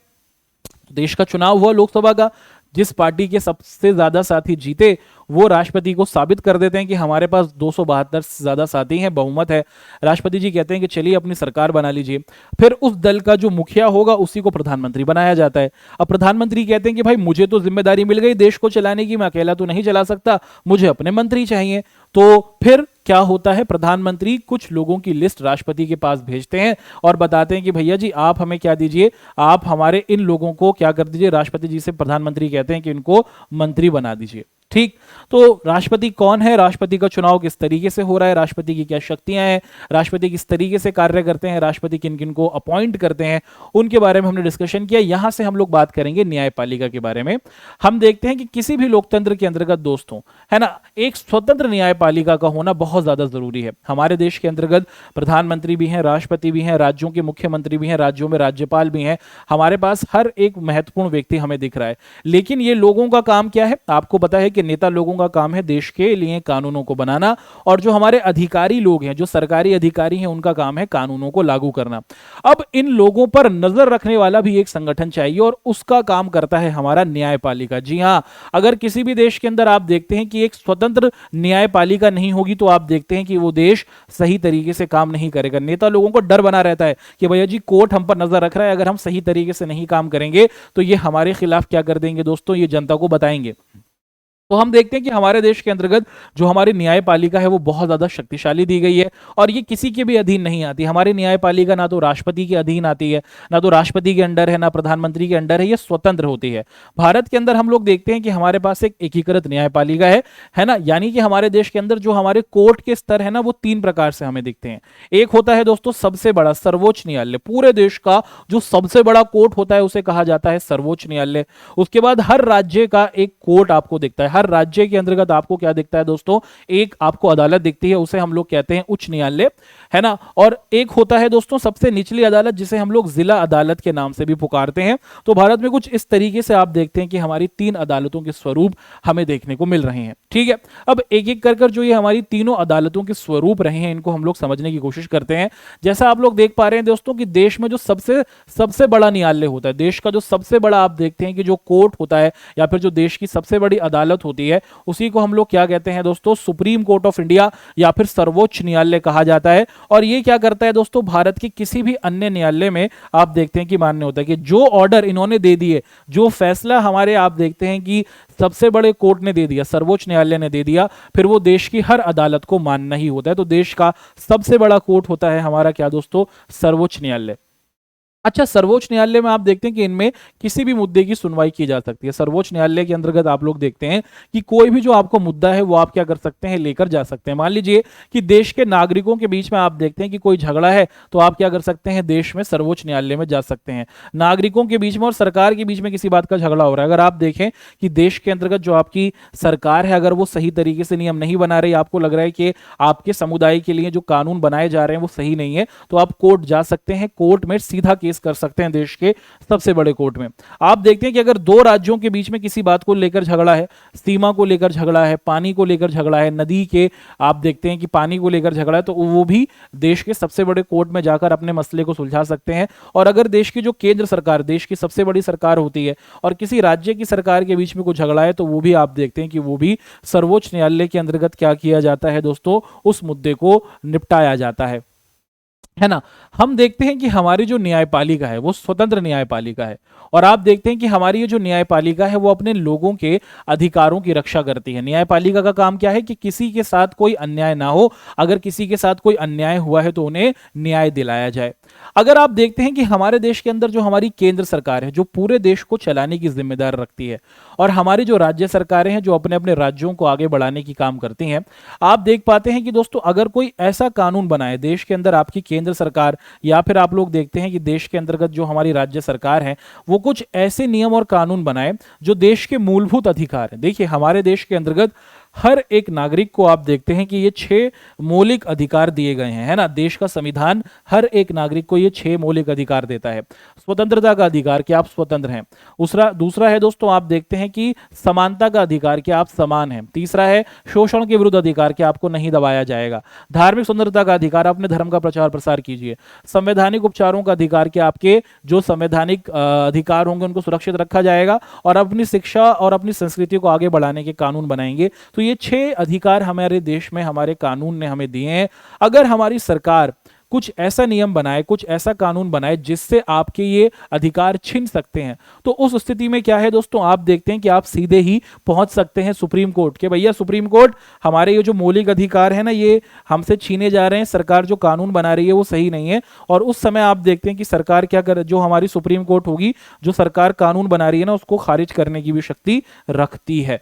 देश का चुनाव हुआ लोकसभा का, जिस पार्टी के सबसे ज्यादा साथी जीते वो राष्ट्रपति को साबित कर देते हैं कि हमारे पास 272 से ज्यादा साथी हैं, बहुमत है। राष्ट्रपति जी कहते हैं कि चलिए अपनी सरकार बना लीजिए। फिर उस दल का जो मुखिया होगा उसी को प्रधानमंत्री बनाया जाता है। अब प्रधानमंत्री कहते हैं कि भाई मुझे तो जिम्मेदारी मिल गई देश को चलाने की, मैं अकेला तो नहीं चला सकता, मुझे अपने मंत्री चाहिए। तो फिर क्या होता है? प्रधानमंत्री कुछ लोगों की लिस्ट राष्ट्रपति के पास भेजते हैं और बताते हैं कि भैया जी आप हमें क्या दीजिए, आप हमारे इन लोगों को क्या कर दीजिए। राष्ट्रपति जी से प्रधानमंत्री कहते हैं कि इनको मंत्री बना दीजिए। ठीक, तो राष्ट्रपति कौन है, राष्ट्रपति का चुनाव किस तरीके से हो रहा है, राष्ट्रपति की क्या शक्तियां हैं, राष्ट्रपति किस तरीके से कार्य करते हैं, राष्ट्रपति किन किन को अपॉइंट करते हैं, उनके बारे में हमने डिस्कशन किया। यहां से हम लोग बात करेंगे न्यायपालिका के बारे में। हम देखते हैं कि किसी भी लोकतंत्र के अंतर्गत दोस्तों, है ना, एक स्वतंत्र न्यायपालिका का होना बहुत ज्यादा जरूरी है। हमारे देश के अंतर्गत प्रधानमंत्री भी हैं, राष्ट्रपति भी हैं, राज्यों के मुख्यमंत्री भी हैं, राज्यों में राज्यपाल भी हैं। हमारे पास हर एक महत्वपूर्ण व्यक्ति हमें दिख रहा है, लेकिन ये लोगों का काम क्या है? आपको पता है कि नेता लोगों का काम है देश के लिए कानूनों को बनाना, और जो हमारे अधिकारी लोग हैं, जो सरकारी अधिकारी हैं, उनका काम है कानूनों को लागू करना। अब इन लोगों पर नजर रखने वाला भी एक संगठन चाहिए, और उसका काम करता है हमारा न्यायपालिका। जी हां, अगर किसी भी देश के अंदर आप देखते हैं कि एक स्वतंत्र न्यायपालिका नहीं होगी, तो आप देखते हैं कि वो देश सही तरीके से काम नहीं करेगा। नेता लोगों को डर बना रहता है कि भैया जी कोर्ट हम पर नजर रख रहा है, अगर हम सही तरीके से नहीं काम करेंगे तो ये हमारे खिलाफ क्या कर देंगे दोस्तों, ये जनता को बताएंगे। तो हम देखते हैं कि हमारे देश के अंतर्गत जो हमारी न्यायपालिका है वो बहुत ज्यादा शक्तिशाली दी गई है और ये किसी के भी अधीन नहीं आती। हमारी न्यायपालिका ना तो राष्ट्रपति के अधीन आती है, ना तो राष्ट्रपति के अंडर है, ना प्रधानमंत्री के अंडर है, ये स्वतंत्र होती है। भारत के अंदर हम लोग देखते हैं कि हमारे पास एक एकीकृत न्यायपालिका है ना, यानी कि हमारे देश के अंदर जो हमारे कोर्ट के स्तर है ना वो तीन प्रकार से हमें दिखते हैं। एक होता है दोस्तों सबसे बड़ा सर्वोच्च न्यायालय, पूरे देश का जो सबसे बड़ा कोर्ट होता है उसे कहा जाता है सर्वोच्च न्यायालय। उसके बाद हर राज्य का एक कोर्ट आपको दिखता है, हर राज्य के अंतर्गत आपको क्या दिखता है दोस्तों, एक आपको अदालत दिखती है, उसे हम लोग कहते हैं उच्च न्यायालय, है ना। और एक होता है दोस्तों सबसे निचली अदालत जिसे हम लोग जिला अदालत के नाम से भी पुकारते हैं। तो भारत में कुछ इस तरीके से आप देखते हैं कि हमारी तीन अदालतों के स्वरूप हमें देखने को मिल रहे हैं। ठीक है, अब एक एक कर जो ये हमारी तीनों अदालतों के स्वरूप रहे हैं इनको हम लोग समझने की कोशिश करते हैं। जैसा आप लोग देख पा रहे हैं दोस्तों कि देश में जो सबसे बड़ा न्यायालय होता है, देश का जो सबसे बड़ा आप देखते हैं कि जो कोर्ट होता है या फिर जो देश की सबसे बड़ी अदालत होती है उसी को हम लोग क्या कहते हैं दोस्तों, सुप्रीम कोर्ट ऑफ इंडिया या फिर सर्वोच्च न्यायालय कहा जाता है। और ये क्या करता है दोस्तों, भारत के किसी भी अन्य न्यायालय में आप देखते हैं कि मान्य होता है कि जो ऑर्डर इन्होंने दे दिए, जो फैसला हमारे आप देखते हैं कि सबसे बड़े कोर्ट ने दे दिया, सर्वोच्च न्यायालय ने दे दिया, फिर वो देश की हर अदालत को मानना ही होता है। तो देश का सबसे बड़ा कोर्ट होता है हमारा क्या दोस्तों, सर्वोच्च न्यायालय। अच्छा, सर्वोच्च न्यायालय में आप देखते हैं कि इनमें किसी भी मुद्दे की सुनवाई की जा सकती है। सर्वोच्च न्यायालय के अंतर्गत आप लोग देखते हैं कि कोई भी जो आपको मुद्दा है वो आप क्या कर सकते हैं, लेकर जा सकते हैं। मान लीजिए कि देश के नागरिकों के बीच में आप देखते हैं कि कोई झगड़ा है तो आप क्या कर सकते हैं, देश में सर्वोच्च न्यायालय में जा सकते हैं। नागरिकों के बीच में और सरकार के बीच में किसी बात का झगड़ा हो रहा है, अगर आप देखें कि देश के अंतर्गत जो आपकी सरकार है अगर वो सही तरीके से नियम नहीं बना रही, आपको लग रहा है कि आपके समुदाय के लिए जो कानून बनाए जा रहे हैं वो सही नहीं है, तो आप कोर्ट जा सकते हैं, कोर्ट में सीधा केस कर सकते हैं देश के सबसे बड़े कोर्ट में। आप देखते हैं कि अगर दो राज्यों के बीच में किसी बात को लेकर झगड़ा है, सीमा को लेकर झगड़ा है, पानी को लेकर झगड़ा है, नदी के आप देखते हैं कि पानी को लेकर झगड़ा है, तो वो भी देश के सबसे बड़े कोर्ट में जाकर अपने मसले को सुलझा सकते हैं। और अगर देश की जो केंद्र सरकार, देश की सबसे बड़ी सरकार होती है और किसी राज्य की सरकार के बीच में कुछ झगड़ा है, तो वो भी आप देखते हैं कि वो भी सर्वोच्च न्यायालय के अंतर्गत क्या किया जाता है दोस्तों, उस मुद्दे को निपटाया जाता है ना। हम देखते हैं कि हमारी जो न्यायपालिका है वो स्वतंत्र न्यायपालिका है और आप देखते हैं कि हमारी ये जो न्यायपालिका है वो अपने लोगों के अधिकारों की रक्षा करती है। न्यायपालिका का काम क्या है कि किसी के साथ कोई अन्याय ना हो, अगर किसी के साथ कोई अन्याय हुआ है तो उन्हें न्याय दिलाया जाए। अगर आप देखते हैं कि हमारे देश के अंदर जो हमारी केंद्र सरकार है जो पूरे देश को चलाने की जिम्मेदार रखती है और हमारी जो राज्य सरकारें हैं जो अपने अपने राज्यों को आगे बढ़ाने की काम करती हैं, आप देख पाते हैं कि दोस्तों अगर कोई ऐसा कानून बनाए देश के अंदर, आपकी केंद्र सरकार या फिर आप लोग देखते हैं कि देश के अंतर्गत जो हमारी राज्य सरकार है वो कुछ ऐसे नियम और कानून बनाए जो देश के मूलभूत अधिकार है। देखिए हमारे देश के अंतर्गत हर एक नागरिक को आप देखते हैं कि ये 6 मौलिक अधिकार दिए गए हैं, है ना। देश का संविधान हर एक नागरिक को ये 6 मौलिक अधिकार देता है। स्वतंत्रता का अधिकार कि आप स्वतंत्र हैं, दूसरा है दोस्तों आप देखते हैं कि समानता का अधिकार कि आप समान हैं, तीसरा है शोषण के विरुद्ध अधिकार कि आपको नहीं दबाया जाएगा, धार्मिक स्वतंत्रता का अधिकार अपने धर्म का प्रचार प्रसार कीजिए, संवैधानिक उपचारों का अधिकार कि आपके जो संवैधानिक अधिकार होंगे उनको सुरक्षित रखा जाएगा और अपनी शिक्षा और अपनी संस्कृति को आगे बढ़ाने के कानून बनाएंगे। तो ये 6 अधिकार हमारे देश में हमारे कानून ने हमें दिए हैं। अगर हमारी सरकार कुछ ऐसा नियम बनाए, कुछ ऐसा कानून बनाए जिससे आपके ये अधिकार छिन सकते हैं, तो उस स्थिति में क्या है दोस्तों, आप देखते हैं कि आप सीधे ही पहुंच सकते हैं सुप्रीम कोर्ट के, भैया सुप्रीम कोर्ट हमारे ये जो मौलिक अधिकार है ना ये हमसे छीने जा रहे हैं, सरकार जो कानून बना रही है वो सही नहीं है। और उस समय आप देखते हैं कि सरकार क्या कर, जो हमारी सुप्रीम कोर्ट होगी, जो सरकार कानून बना रही है ना उसको खारिज करने की भी शक्ति रखती है।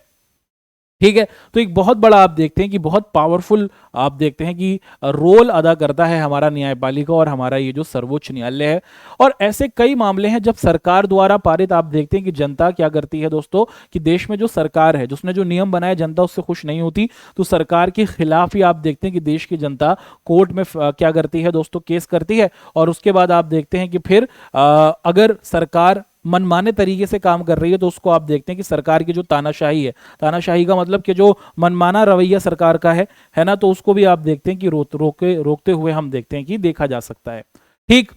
ठीक है, तो एक बहुत बड़ा आप देखते हैं कि बहुत पावरफुल आप देखते हैं कि रोल अदा करता है हमारा न्यायपालिका और हमारा ये जो सर्वोच्च न्यायालय है। और ऐसे कई मामले हैं जब सरकार द्वारा पारित, आप देखते हैं कि जनता क्या करती है दोस्तों, कि देश में जो सरकार है जिसने जो नियम बनाया जनता उससे खुश नहीं होती, तो सरकार के खिलाफ ही आप देखते हैं कि देश की जनता कोर्ट में क्या करती है दोस्तों, केस करती है। और उसके बाद आप देखते हैं कि फिर अगर सरकार मनमाने तरीके से काम कर रही है तो उसको आप देखते हैं कि सरकार की जो तानाशाही है, तानाशाही का मतलब कि जो मनमाना रवैया सरकार का है ना, तो उसको भी आप देखते हैं कि रोकते हुए हम देखते हैं कि देखा जा सकता है। ठीक,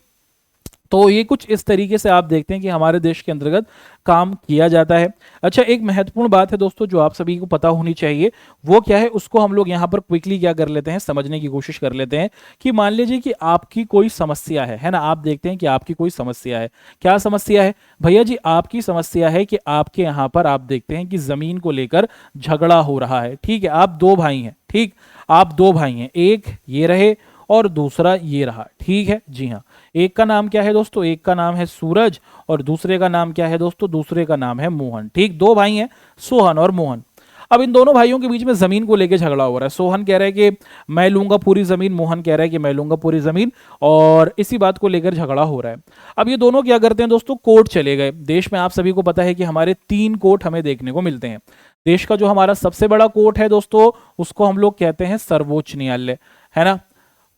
तो ये कुछ इस तरीके से आप देखते हैं कि हमारे देश के अंतर्गत काम किया जाता है। अच्छा, एक महत्वपूर्ण बात है दोस्तों जो आप सभी को पता होनी चाहिए, वो क्या है उसको हम लोग यहाँ पर क्विकली क्या कर लेते हैं, समझने की कोशिश कर लेते हैं। कि मान लीजिए कि आपकी कोई समस्या है ना, आप देखते हैं कि आपकी कोई समस्या है। क्या समस्या है भैया जी? आपकी समस्या है कि आपके यहाँ पर आप देखते हैं कि जमीन को लेकर झगड़ा हो रहा है। ठीक है, आप दो भाई हैं, ठीक, आप दो भाई हैं, एक ये रहे और दूसरा ये रहा। ठीक है जी हाँ, एक का नाम क्या है दोस्तों? एक का नाम है सूरज और दूसरे का नाम क्या है दोस्तों? दूसरे का नाम है मोहन। ठीक, दो भाई हैं, सोहन और मोहन। अब इन दोनों भाइयों के बीच में जमीन को लेकर झगड़ा हो रहा है। सोहन कह रहा है कि मैं लूंगा पूरी जमीन, मोहन कह रहा है कि मैं लूंगा पूरी जमीन, और इसी बात को लेकर झगड़ा हो रहा है। अब ये दोनों क्या करते हैं दोस्तों? कोर्ट चले गए। देश में आप सभी को पता है कि हमारे 3 कोर्ट हमें देखने को मिलते हैं। देश का जो हमारा सबसे बड़ा कोर्ट है दोस्तों, उसको हम लोग कहते हैं सर्वोच्च न्यायालय, है ना।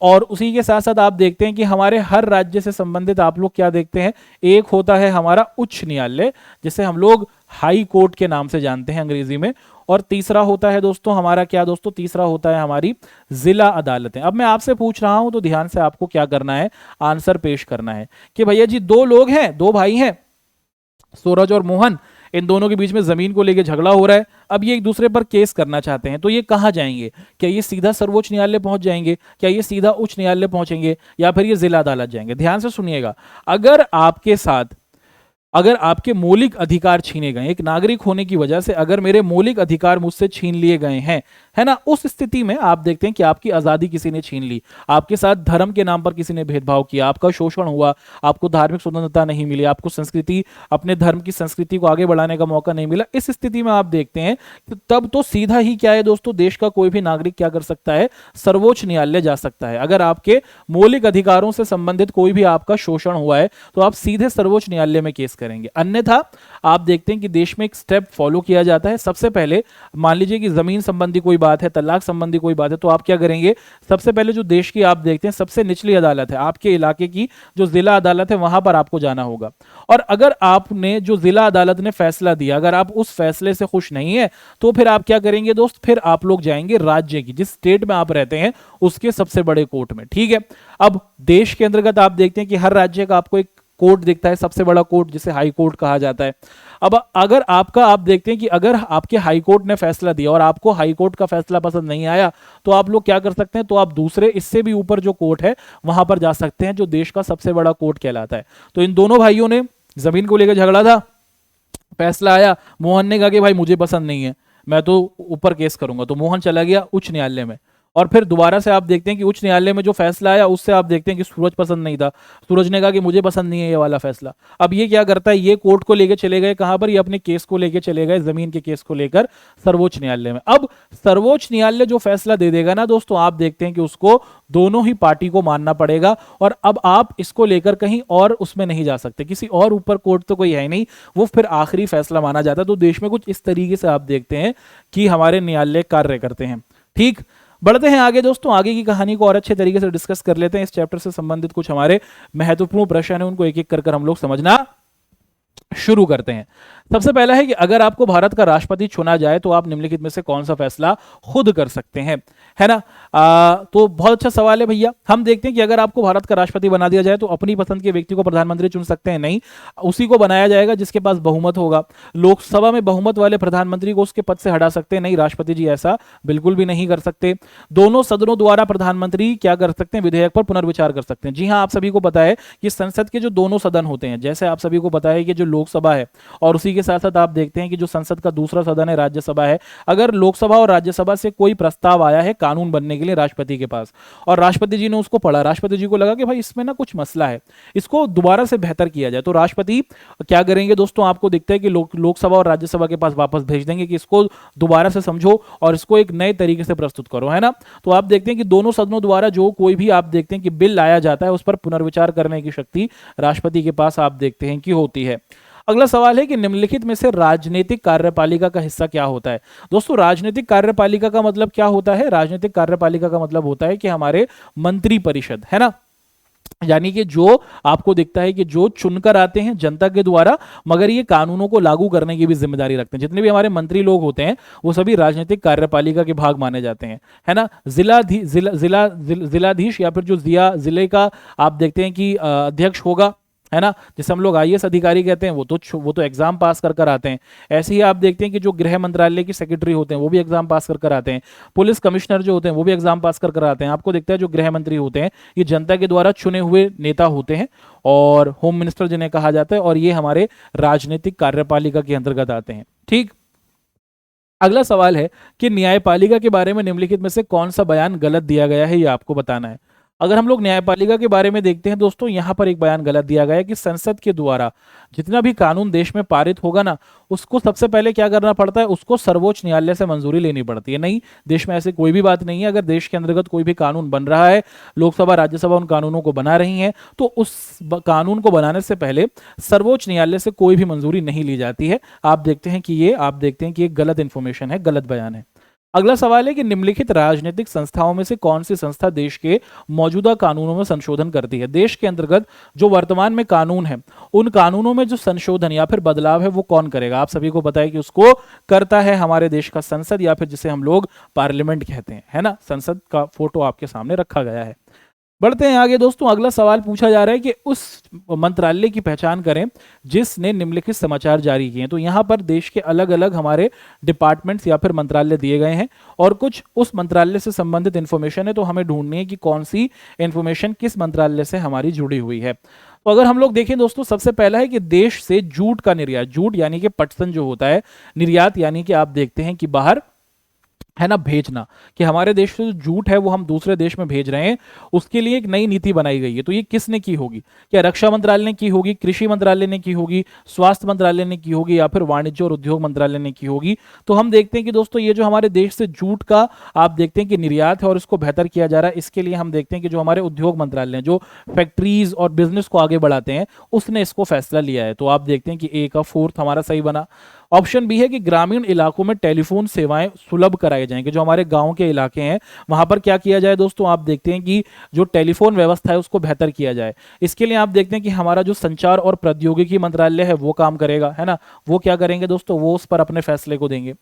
और उसी के साथ साथ आप देखते हैं कि हमारे हर राज्य से संबंधित आप लोग क्या देखते हैं, एक होता है हमारा उच्च न्यायालय, जिसे हम लोग हाई कोर्ट के नाम से जानते हैं अंग्रेजी में। और तीसरा होता है दोस्तों हमारा क्या दोस्तों? तीसरा होता है हमारी जिला अदालतें। अब मैं आपसे पूछ रहा हूं तो ध्यान से आपको क्या करना है, आंसर पेश करना है कि भैया जी दो लोग हैं, दो भाई हैं, सूरज और मोहन, इन दोनों के बीच में जमीन को लेकर झगड़ा हो रहा है। अब ये एक दूसरे पर केस करना चाहते हैं, तो ये कहां जाएंगे? क्या ये सीधा सर्वोच्च न्यायालय पहुंच जाएंगे, क्या ये सीधा उच्च न्यायालय पहुंचेंगे, या फिर ये जिला अदालत जाएंगे? ध्यान से सुनिएगा, अगर आपके मौलिक अधिकार छीने गए, एक नागरिक होने की वजह से अगर मेरे मौलिक अधिकार मुझसे छीन लिए गए हैं, है ना, उस स्थिति में आप देखते हैं कि आपकी आजादी किसी ने छीन ली, आपके साथ धर्म के नाम पर किसी ने भेदभाव किया, आपका शोषण हुआ, आपको धार्मिक स्वतंत्रता नहीं मिली, आपको संस्कृति, अपने धर्म की संस्कृति को आगे बढ़ाने का मौका नहीं मिला, इस स्थिति में आप देखते हैं तब तो सीधा ही क्या है दोस्तों, देश का कोई भी नागरिक क्या कर सकता है? सर्वोच्च न्यायालय जा सकता है। अगर आपके मौलिक अधिकारों से संबंधित कोई भी आपका शोषण हुआ है तो आप सीधे सर्वोच्च न्यायालय में केस करेंगे। अन्यथा आप देखते हैं कि देश में एक स्टेप फॉलो किया जाता है। सबसे पहले मान लीजिए कि जमीन संबंधी कोई बात है, तलाक संबंधी कोई बात है, तो आप क्या करेंगे? सबसे पहले जो देश की आप देखते हैं सबसे निचली अदालत है, आपके इलाके की जो जिला अदालत है, वहां पर आपको जाना होगा। और अगर आपने जो जिला अदालत ने फैसला दिया, अगर आप उस फैसले से खुश नहीं है तो फिर आप क्या करेंगे दोस्त? फिर आप लोग जाएंगे राज्य की, जिस स्टेट में आप रहते हैं उसके सबसे बड़े कोर्ट में। ठीक है, अब देश के अंतर्गत आप देखते हैं कि हर राज्य का आपको एक कोर्ट दिखता है, सबसे बड़ा कोर्ट जिसे हाई कोर्ट कहा जाता है। अब अगर आपका आप देखते हैं कि अगर आपके हाई कोर्ट ने फैसला दिया और आपको हाई कोर्ट का फैसला पसंद नहीं आया, तो आप लोग क्या कर सकते हैं? तो आप दूसरे इससे भी ऊपर जो कोर्ट है वहां पर जा सकते हैं, जो देश का सबसे बड़ा कोर्ट कहलाता है। तो इन दोनों भाइयों ने जमीन को लेकर झगड़ा था, फैसला आया, मोहन ने कहा कि भाई मुझे पसंद नहीं है, मैं तो ऊपर केस करूंगा, तो मोहन चला गया उच्च न्यायालय में। और फिर दोबारा से आप देखते हैं कि उच्च न्यायालय में जो फैसला आया उससे आप देखते हैं कि सूरज पसंद नहीं था, सूरज ने कहा कि मुझे पसंद नहीं है ये वाला फैसला। अब ये क्या करता है? ये कोर्ट को लेकर चले गए, कहां पर? ये अपने केस को लेकर चले गए, जमीन के केस को लेकर सर्वोच्च न्यायालय में। अब सर्वोच्च न्यायालय जो फैसला दे देगा ना दोस्तों, आप देखते हैं कि उसको दोनों ही पार्टी को मानना पड़ेगा, और अब आप इसको लेकर कहीं और उसमें नहीं जा सकते, किसी और ऊपर कोर्ट तो कोई है नहीं, वो फिर आखिरी फैसला माना जाता है। तो देश में कुछ इस तरीके से आप देखते हैं कि हमारे न्यायालय कार्य करते हैं। ठीक, बढ़ते हैं आगे दोस्तों, आगे की कहानी को और अच्छे तरीके से डिस्कस कर लेते हैं। इस चैप्टर से संबंधित कुछ हमारे महत्वपूर्ण प्रश्न हैं, उनको एक एक कर हम लोग समझना शुरू करते हैं। सबसे पहला है कि अगर आपको भारत का राष्ट्रपति चुना जाए तो आप निम्नलिखित में से कौन सा फैसला खुद कर सकते हैं, है ना। तो बहुत अच्छा सवाल है भैया। हम देखते हैं कि अगर आपको भारत का राष्ट्रपति बना दिया जाए तो अपनी पसंद के व्यक्ति को प्रधानमंत्री चुन सकते हैं? नहीं, उसी को बनाया जाएगा जिसके पास बहुमत होगा। लोकसभा में बहुमत वाले प्रधानमंत्री को उसके पद से हटा सकते हैं? नहीं, राष्ट्रपति जी ऐसा बिल्कुल भी नहीं कर सकते। दोनों सदनों द्वारा प्रधानमंत्री क्या कर सकते हैं? विधेयक पर पुनर्विचार कर सकते हैं। जी हाँ, आप सभी को पता है कि संसद के जो दोनों सदन होते हैं, जैसे आप सभी को पता है कि जो लोकसभा है और उसी के साथ साथ आप देखते हैं कि जो संसद का दूसरा सदन है राज्यसभा है, अगर लोकसभा और राज्यसभा से कोई प्रस्ताव आया है कानून बनने के लिए राष्ट्रपति के पास, और राष्ट्रपति जी ने उसको पढ़ा, राष्ट्रपति जी को लगा कि भाई इसमें ना कुछ मसला है, इसको दोबारा से बेहतर किया जाए, तो राष्ट्रपति क्या करेंगे दोस्तों? आपको दिखता है कि लोकसभा और राज्यसभा के पास वापस भेज देंगे कि इसको दोबारा से समझो और इसको एक नए तरीके से प्रस्तुत करो, है ना। तो आप देखते हैं कि दोनों सदनों द्वारा जो कोई भी आप देखते हैं कि बिल लाया जाता है उस पर पुनर्विचार करने की शक्ति राष्ट्रपति के पास आप देखते हैं कि होती है। अगला सवाल है कि निम्नलिखित में से राजनीतिक कार्यपालिका का हिस्सा क्या होता है? दोस्तों, राजनीतिक कार्यपालिका का मतलब क्या होता है? राजनीतिक कार्यपालिका का मतलब होता है कि हमारे मंत्री परिषद, है ना, यानी कि जो आपको दिखता है कि जो चुनकर आते हैं जनता के द्वारा, मगर ये कानूनों को लागू करने की भी जिम्मेदारी रखते हैं। जितने भी हमारे मंत्री लोग होते हैं वो सभी राजनीतिक कार्यपालिका के भाग माने जाते हैं, है ना। जिलाधीश या फिर जो जिले का आप देखते हैं कि अध्यक्ष होगा, है ना। जैसे हम लोग आईएएस अधिकारी कहते हैं, वो तो एग्जाम पास कर कर आते हैं। ऐसे ही आप देखते हैं कि जो गृह मंत्रालय की सेक्रेटरी होते हैं वो भी एग्जाम पास कर कर आते हैं। पुलिस कमिश्नर जो होते हैं वो भी एग्जाम पास कर कर आते हैं। आपको दिखता है जो गृह मंत्री होते हैं ये जनता के द्वारा चुने हुए नेता होते हैं, और होम मिनिस्टर जिन्हें कहा जाता है, और ये हमारे राजनीतिक कार्यपालिका के अंतर्गत आते हैं। ठीक। अगला सवाल है कि न्यायपालिका के बारे में निम्नलिखित में से कौन सा बयान गलत दिया गया है, ये आपको बताना है। अगर हम लोग न्यायपालिका के बारे में देखते हैं दोस्तों, यहां पर एक बयान गलत दिया गया है कि संसद के द्वारा जितना भी कानून देश में पारित होगा ना, उसको सबसे पहले क्या करना पड़ता है, उसको सर्वोच्च न्यायालय से मंजूरी लेनी पड़ती है। नहीं, देश में ऐसे कोई भी बात नहीं है। अगर देश के अंतर्गत कोई भी कानून बन रहा है, लोकसभा राज्यसभा उन कानूनों को बना रही है, तो उस कानून को बनाने से पहले सर्वोच्च न्यायालय से कोई भी मंजूरी नहीं ली जाती है। आप देखते हैं कि ये गलत इंफॉर्मेशन है, गलत बयान है। अगला सवाल है कि निम्नलिखित राजनीतिक संस्थाओं में से कौन सी संस्था देश के मौजूदा कानूनों में संशोधन करती है। देश के अंतर्गत जो वर्तमान में कानून है, उन कानूनों में जो संशोधन या फिर बदलाव है वो कौन करेगा। आप सभी को पता है कि उसको करता है हमारे देश का संसद, या फिर जिसे हम लोग पार्लियामेंट कहते हैं, है ना। संसद का फोटो आपके सामने रखा गया है। बढ़ते हैं आगे दोस्तों। अगला सवाल पूछा जा रहा है कि उस मंत्रालय की पहचान करें जिसने निम्नलिखित समाचार जारी किए हैं। तो यहां पर देश के अलग अलग हमारे डिपार्टमेंट्स या फिर मंत्रालय दिए गए हैं, और कुछ उस मंत्रालय से संबंधित इंफॉर्मेशन है, तो हमें ढूंढनी है कि कौन सी इंफॉर्मेशन किस मंत्रालय से हमारी जुड़ी हुई है। तो अगर हम लोग देखें दोस्तों, सबसे पहला है कि देश से जूट का निर्यात, जूट यानी कि पटसन जो होता है, निर्यात यानी कि आप देखते हैं कि बाहर, है ना, भेजना, कि हमारे देश से जो जूट है वो हम दूसरे देश में भेज रहे हैं, उसके लिए एक नई नीति बनाई गई है। तो ये किसने की होगी? क्या रक्षा मंत्रालय ने की होगी, कृषि मंत्रालय ने की होगी, स्वास्थ्य मंत्रालय ने की होगी, या फिर वाणिज्य और उद्योग मंत्रालय ने की होगी? तो हम देखते हैं कि दोस्तों ये जो हमारे देश से जूट का आप देखते हैं कि निर्यात है और इसको बेहतर किया जा रहा है, इसके लिए हम देखते हैं कि जो हमारे उद्योग मंत्रालय है, जो फैक्ट्रीज और बिजनेस को आगे बढ़ाते हैं, उसने इसको फैसला लिया है। तो आप देखते हैं कि ए का फोर्थ हमारा सही बना। ऑप्शन बी है कि ग्रामीण इलाकों में टेलीफोन सेवाएं सुलभ कराई जाएंगे। जो हमारे गांव के इलाके हैं वहां पर क्या किया जाए दोस्तों, आप देखते हैं कि जो टेलीफोन व्यवस्था है उसको बेहतर किया जाए। इसके लिए आप देखते हैं कि हमारा जो संचार और प्रौद्योगिकी मंत्रालय है वो काम करेगा, है ना। वो क्या करेंगे दोस्तों, वो उस पर अपने फैसले को देंगे।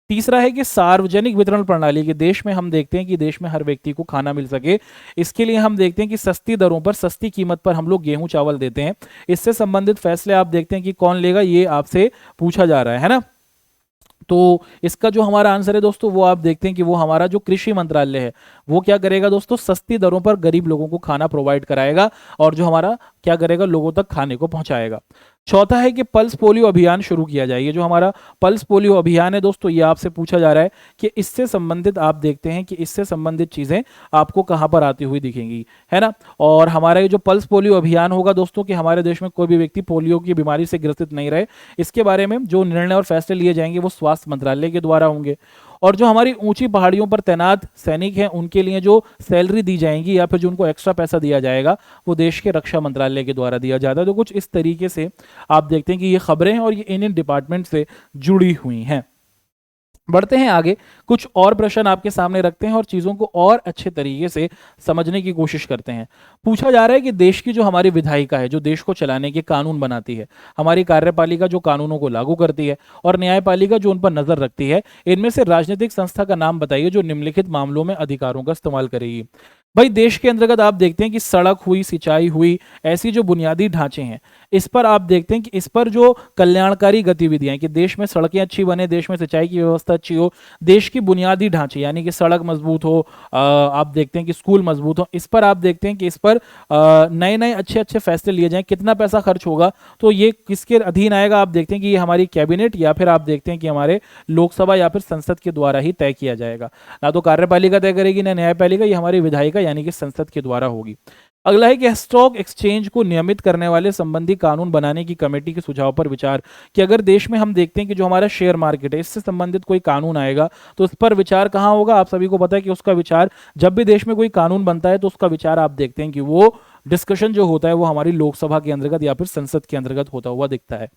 तीसरा है कि सार्वजनिक वितरण प्रणाली, के देश में हम देखते हैं कि देश में हर व्यक्ति को खाना मिल सके, इसके लिए हम देखते हैं कि सस्ती दरों पर, सस्ती कीमत पर हम लोग गेहूं चावल देते हैं। इससे संबंधित फैसले आप देखते हैं कि कौन लेगा, ये आपसे पूछा जा रहा है ना। तो इसका जो हमारा आंसर है दोस्तों, वो आप देखते हैं कि वो हमारा जो कृषि मंत्रालय है वो क्या करेगा दोस्तों, सस्ती दरों पर गरीब लोगों को खाना प्रोवाइड कराएगा, और जो हमारा क्या करेगा, लोगों तक खाने को पहुंचाएगा। चौथा है कि पल्स पोलियो अभियान शुरू किया जाए। ये जो हमारा पल्स पोलियो अभियान है दोस्तों, ये आपसे पूछा जा रहा है कि इससे संबंधित आप देखते हैं कि इससे संबंधित चीजें आपको कहां पर आती हुई दिखेंगी, है ना। और हमारा ये जो पल्स पोलियो अभियान होगा दोस्तों, कि हमारे देश में कोई भी व्यक्ति पोलियो की बीमारी से ग्रसित नहीं रहे, इसके बारे में जो निर्णय और फैसले लिए जाएंगे वो स्वास्थ्य मंत्रालय के द्वारा होंगे। और जो हमारी ऊंची पहाड़ियों पर तैनात सैनिक हैं उनके लिए जो सैलरी दी जाएगी या फिर जो उनको एक्स्ट्रा पैसा दिया जाएगा, वो देश के रक्षा मंत्रालय के द्वारा दिया जाता है। तो कुछ इस तरीके से आप देखते हैं कि ये खबरें हैं और ये इन डिपार्टमेंट से जुड़ी हुई हैं। बढ़ते हैं आगे, कुछ और प्रश्न आपके सामने रखते हैं और चीजों को और अच्छे तरीके से समझने की कोशिश करते हैं। पूछा जा रहा है कि देश की जो हमारी विधायिका है, जो देश को चलाने के कानून बनाती है, हमारी कार्यपालिका जो कानूनों को लागू करती है, और न्यायपालिका जो उन पर नजर रखती है, इनमें से राजनीतिक संस्था का नाम बताइए जो निम्नलिखित मामलों में अधिकारों का इस्तेमाल करेगी। भाई देश के अंतर्गत आप देखते हैं कि सड़क हुई, सिंचाई हुई, ऐसी जो बुनियादी ढांचे हैं, इस पर आप देखते हैं कि इस पर जो कल्याणकारी गतिविधियां, कि देश में सड़कें अच्छी बने, देश में सिंचाई की व्यवस्था अच्छी हो, देश की बुनियादी ढांचे यानी कि सड़क मजबूत हो, आप देखते हैं कि स्कूल मजबूत हो, इस पर आप देखते हैं कि इस पर नए नए अच्छे अच्छे फैसले लिए जाएं। कितना पैसा खर्च होगा, तो ये किसके अधीन आएगा, आप देखते हैं कि ये हमारी कैबिनेट या फिर आप देखते हैं कि हमारे लोकसभा या फिर संसद के द्वारा ही तय किया जाएगा। ना तो कार्यपालिका तय करेगी ना न्यायपालिका, ये हमारी विधायिका यानी कि संसद के द्वारा होगी। अगला है कि स्टॉक एक्सचेंज को नियमित करने वाले संबंधी कानून बनाने की कमेटी के सुझाव पर विचार, कि अगर देश में हम देखते हैं कि जो हमारा शेयर मार्केट है इससे संबंधित कोई कानून आएगा तो उस पर विचार कहां होगा। आप सभी को पता है कि उसका विचार, जब भी देश में कोई कानून बनता है तो उसका विचार आप देखते हैं कि वो डिस्कशन जो होता है वो हमारी लोकसभा के अंतर्गत या फिर संसद के अंतर्गत होता हुआ दिखता है।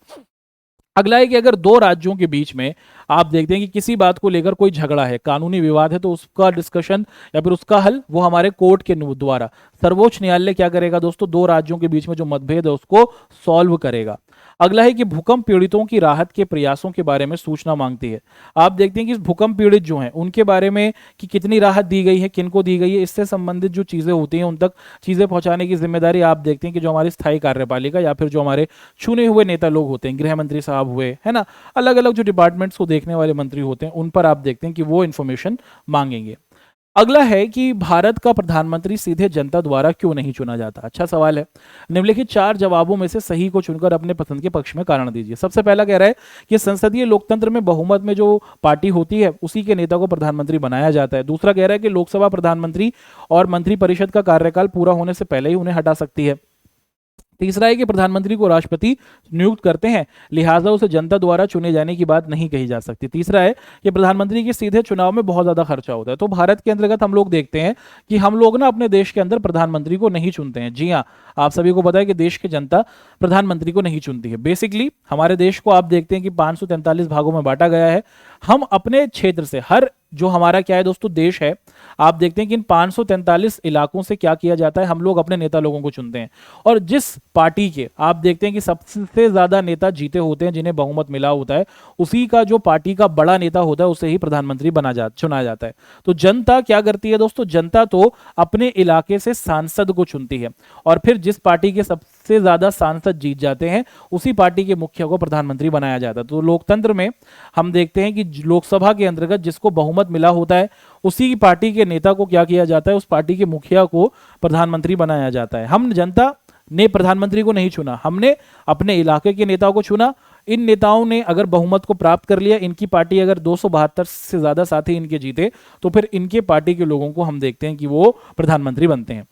अगला है कि अगर दो राज्यों के बीच में आप देखते हैं कि किसी बात को लेकर कोई झगड़ा है, कानूनी विवाद है, तो उसका डिस्कशन या फिर उसका हल वो हमारे कोर्ट के द्वारा, सर्वोच्च न्यायालय क्या करेगा दोस्तों, दो राज्यों के बीच में जो मतभेद है उसको सॉल्व करेगा। अगला है कि भूकंप पीड़ितों की राहत के प्रयासों के बारे में सूचना मांगती है। आप देखते हैं कि भूकंप पीड़ित जो हैं उनके बारे में कि कितनी राहत दी गई है, किनको दी गई है, इससे संबंधित जो चीज़ें होती हैं उन तक चीज़ें पहुंचाने की जिम्मेदारी आप देखते हैं कि जो हमारी स्थायी कार्यपालिका या फिर जो हमारे चुने हुए नेता लोग होते हैं, गृह मंत्री साहब हुए, है ना, अलग अलग जो डिपार्टमेंट्स को देखने वाले मंत्री होते हैं, उन पर आप देखते हैं कि वो इन्फॉर्मेशन मांगेंगे। अगला है कि भारत का प्रधानमंत्री सीधे जनता द्वारा क्यों नहीं चुना जाता। अच्छा सवाल है। निम्नलिखित 4 जवाबों में से सही को चुनकर अपने पसंद के पक्ष में कारण दीजिए। सबसे पहला कह रहा है कि संसदीय लोकतंत्र में बहुमत में जो पार्टी होती है उसी के नेता को प्रधानमंत्री बनाया जाता है। दूसरा कह रहा है कि लोकसभा प्रधानमंत्री और मंत्रिपरिषद का कार्यकाल पूरा होने से पहले ही उन्हें हटा सकती है। तीसरा है कि प्रधानमंत्री को राष्ट्रपति नियुक्त करते हैं, लिहाजा उसे जनता द्वारा चुने जाने की बात नहीं कही जा सकती। तीसरा है कि प्रधानमंत्री के सीधे चुनाव में बहुत ज्यादा खर्चा होता है। तो भारत के अंतर्गत हम लोग देखते हैं कि हम लोग ना अपने देश के अंदर प्रधानमंत्री को नहीं चुनते हैं। जी हाँ, आप सभी को पता है कि देश की जनता प्रधानमंत्री को नहीं चुनती है। बेसिकली हमारे देश को आप देखते हैं कि 543 भागों में बांटा गया है। हम अपने क्षेत्र से, हर जो हमारा क्या है दोस्तों देश है, आप देखते हैं कि इन 543 इलाकों से क्या किया जाता है, हम लोग अपने नेता लोगों को चुनते हैं। और जिस पार्टी के आप देखते हैं कि सबसे ज्यादा नेता जीते होते हैं, जिन्हें बहुमत मिला होता है, उसी का जो पार्टी का बड़ा नेता होता है उसे ही प्रधानमंत्री चुना जाता है। तो जनता क्या करती है दोस्तों, जनता तो अपने इलाके से सांसद को चुनती है और फिर जिस पार्टी के सबसे ज्यादा सांसद जीत जाते हैं उसी पार्टी के मुखिया को प्रधानमंत्री बनाया जाता है। तो लोकतंत्र में हम देखते हैं कि लोकसभा के अंतर्गत जिसको बहुमत मिला होता है उसी पार्टी के नेता को क्या किया जाता है, उस पार्टी के मुखिया को प्रधानमंत्री बनाया जाता है। हम जनता ने प्रधानमंत्री को नहीं चुना, हमने अपने इलाके के नेताओं को चुना। इन नेताओं ने अगर बहुमत को प्राप्त कर लिया, इनकी पार्टी अगर 272 से ज्यादा साथी इनके जीते, तो फिर इनके पार्टी के लोगों को हम देखते हैं कि वो प्रधानमंत्री बनते हैं।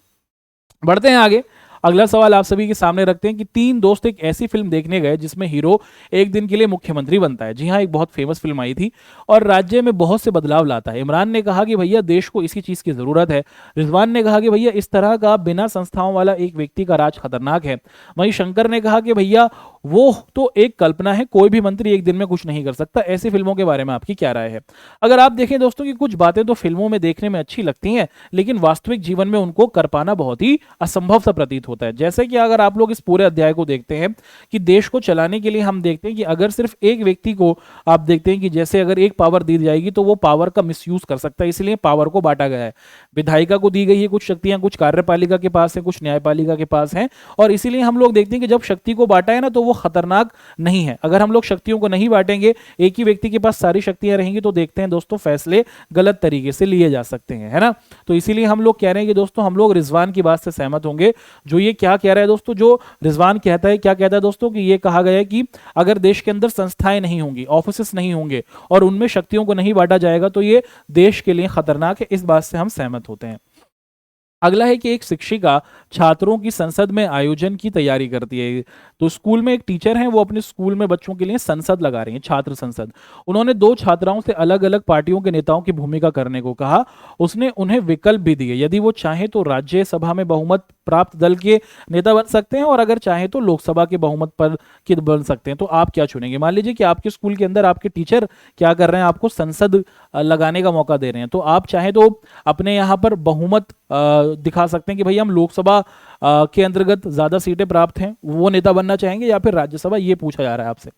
बढ़ते हैं आगे। अगला सवाल आप सभी के सामने रखते हैं कि 3 दोस्त एक ऐसी फिल्म देखने गए जिसमें हीरो एक दिन के लिए मुख्यमंत्री बनता है। जी हाँ, एक बहुत फेमस फिल्म आई थी और राज्य में बहुत से बदलाव लाता है। इमरान ने कहा कि भैया देश को इसी चीज की जरूरत है। रिजवान ने कहा कि भैया इस तरह का बिना संस्थाओं वाला एक व्यक्ति का राज खतरनाक है। वहीं शंकर ने कहा कि भैया वो तो एक कल्पना है, कोई भी मंत्री एक दिन में कुछ नहीं कर सकता। ऐसी फिल्मों के बारे में आपकी क्या राय है? अगर आप देखें दोस्तों कि कुछ बातें तो फिल्मों में देखने में अच्छी लगती हैं, लेकिन वास्तविक जीवन में उनको कर पाना बहुत ही असंभव सा प्रतीत होता है। जैसे कि अगर आप लोग इस पूरे अध्याय को देखते हैं कि देश को चलाने के लिए हम देखते हैं कि अगर सिर्फ एक व्यक्ति को आप देखते हैं कि जैसे अगर एक पावर दी जाएगी तो वो पावर का मिसयूज कर सकता है, इसलिए पावर को बांटा गया है। विधायिका को दी गई है कुछ शक्तियां, कुछ कार्यपालिका के पास है, कुछ न्यायपालिका के पास है, और इसीलिए हम लोग देखते हैं कि जब शक्ति को बांटा है ना तो वो खतरनाक नहीं है। अगर हम लोग शक्तियों को नहीं बांटेंगे, एक ही व्यक्ति के पास सारी शक्तियां रहेंगी, तो देखते हैं दोस्तों फैसले गलत तरीके से लिए जा सकते हैं, है ना। तो इसीलिए हम लोग कह रहे हैं कि दोस्तों हम लोग रिजवान की बात से सहमत होंगे। जो ये क्या कह रहा है दोस्तों, जो रिजवान कहता है, क्या कहता है दोस्तों कि ये कहा गया है कि अगर देश के अंदर संस्थाएं नहीं होंगी, ऑफिसेस नहीं होंगे और उनमें शक्तियों को नहीं बांटा जाएगा तो ये देश के लिए खतरनाक है। इस बात से हम सहमत होते हैं। अगला है कि एक शिक्षिका छात्रों की संसद में आयोजन की तैयारी करती है। तो स्कूल में एक टीचर हैं, वो अपने स्कूल में बच्चों के लिए संसद लगा रही हैं, छात्र संसद। उन्होंने 2 छात्राओं से अलग अलग पार्टियों के नेताओं की भूमिका करने को कहा। उसने उन्हें विकल्प भी दिए, यदि वो चाहे तो राज्यसभा में बहुमत प्राप्त दल के नेता बन सकते हैं और अगर चाहे तो लोकसभा के बहुमत पर के बन सकते हैं। तो आप क्या चुनेंगे? मान लीजिए कि आपके स्कूल के अंदर आपके टीचर क्या कर रहे हैं, आपको संसद लगाने का मौका दे रहे हैं, तो आप चाहे तो अपने यहाँ पर बहुमत दिखा सकते हैं कि भाई हम लोकसभा के अंतर्गत ज्यादा सीटें प्राप्त हैं, वो नेता बनना चाहेंगे, या फिर राज्यसभा, ये पूछा जा रहा है आपसे।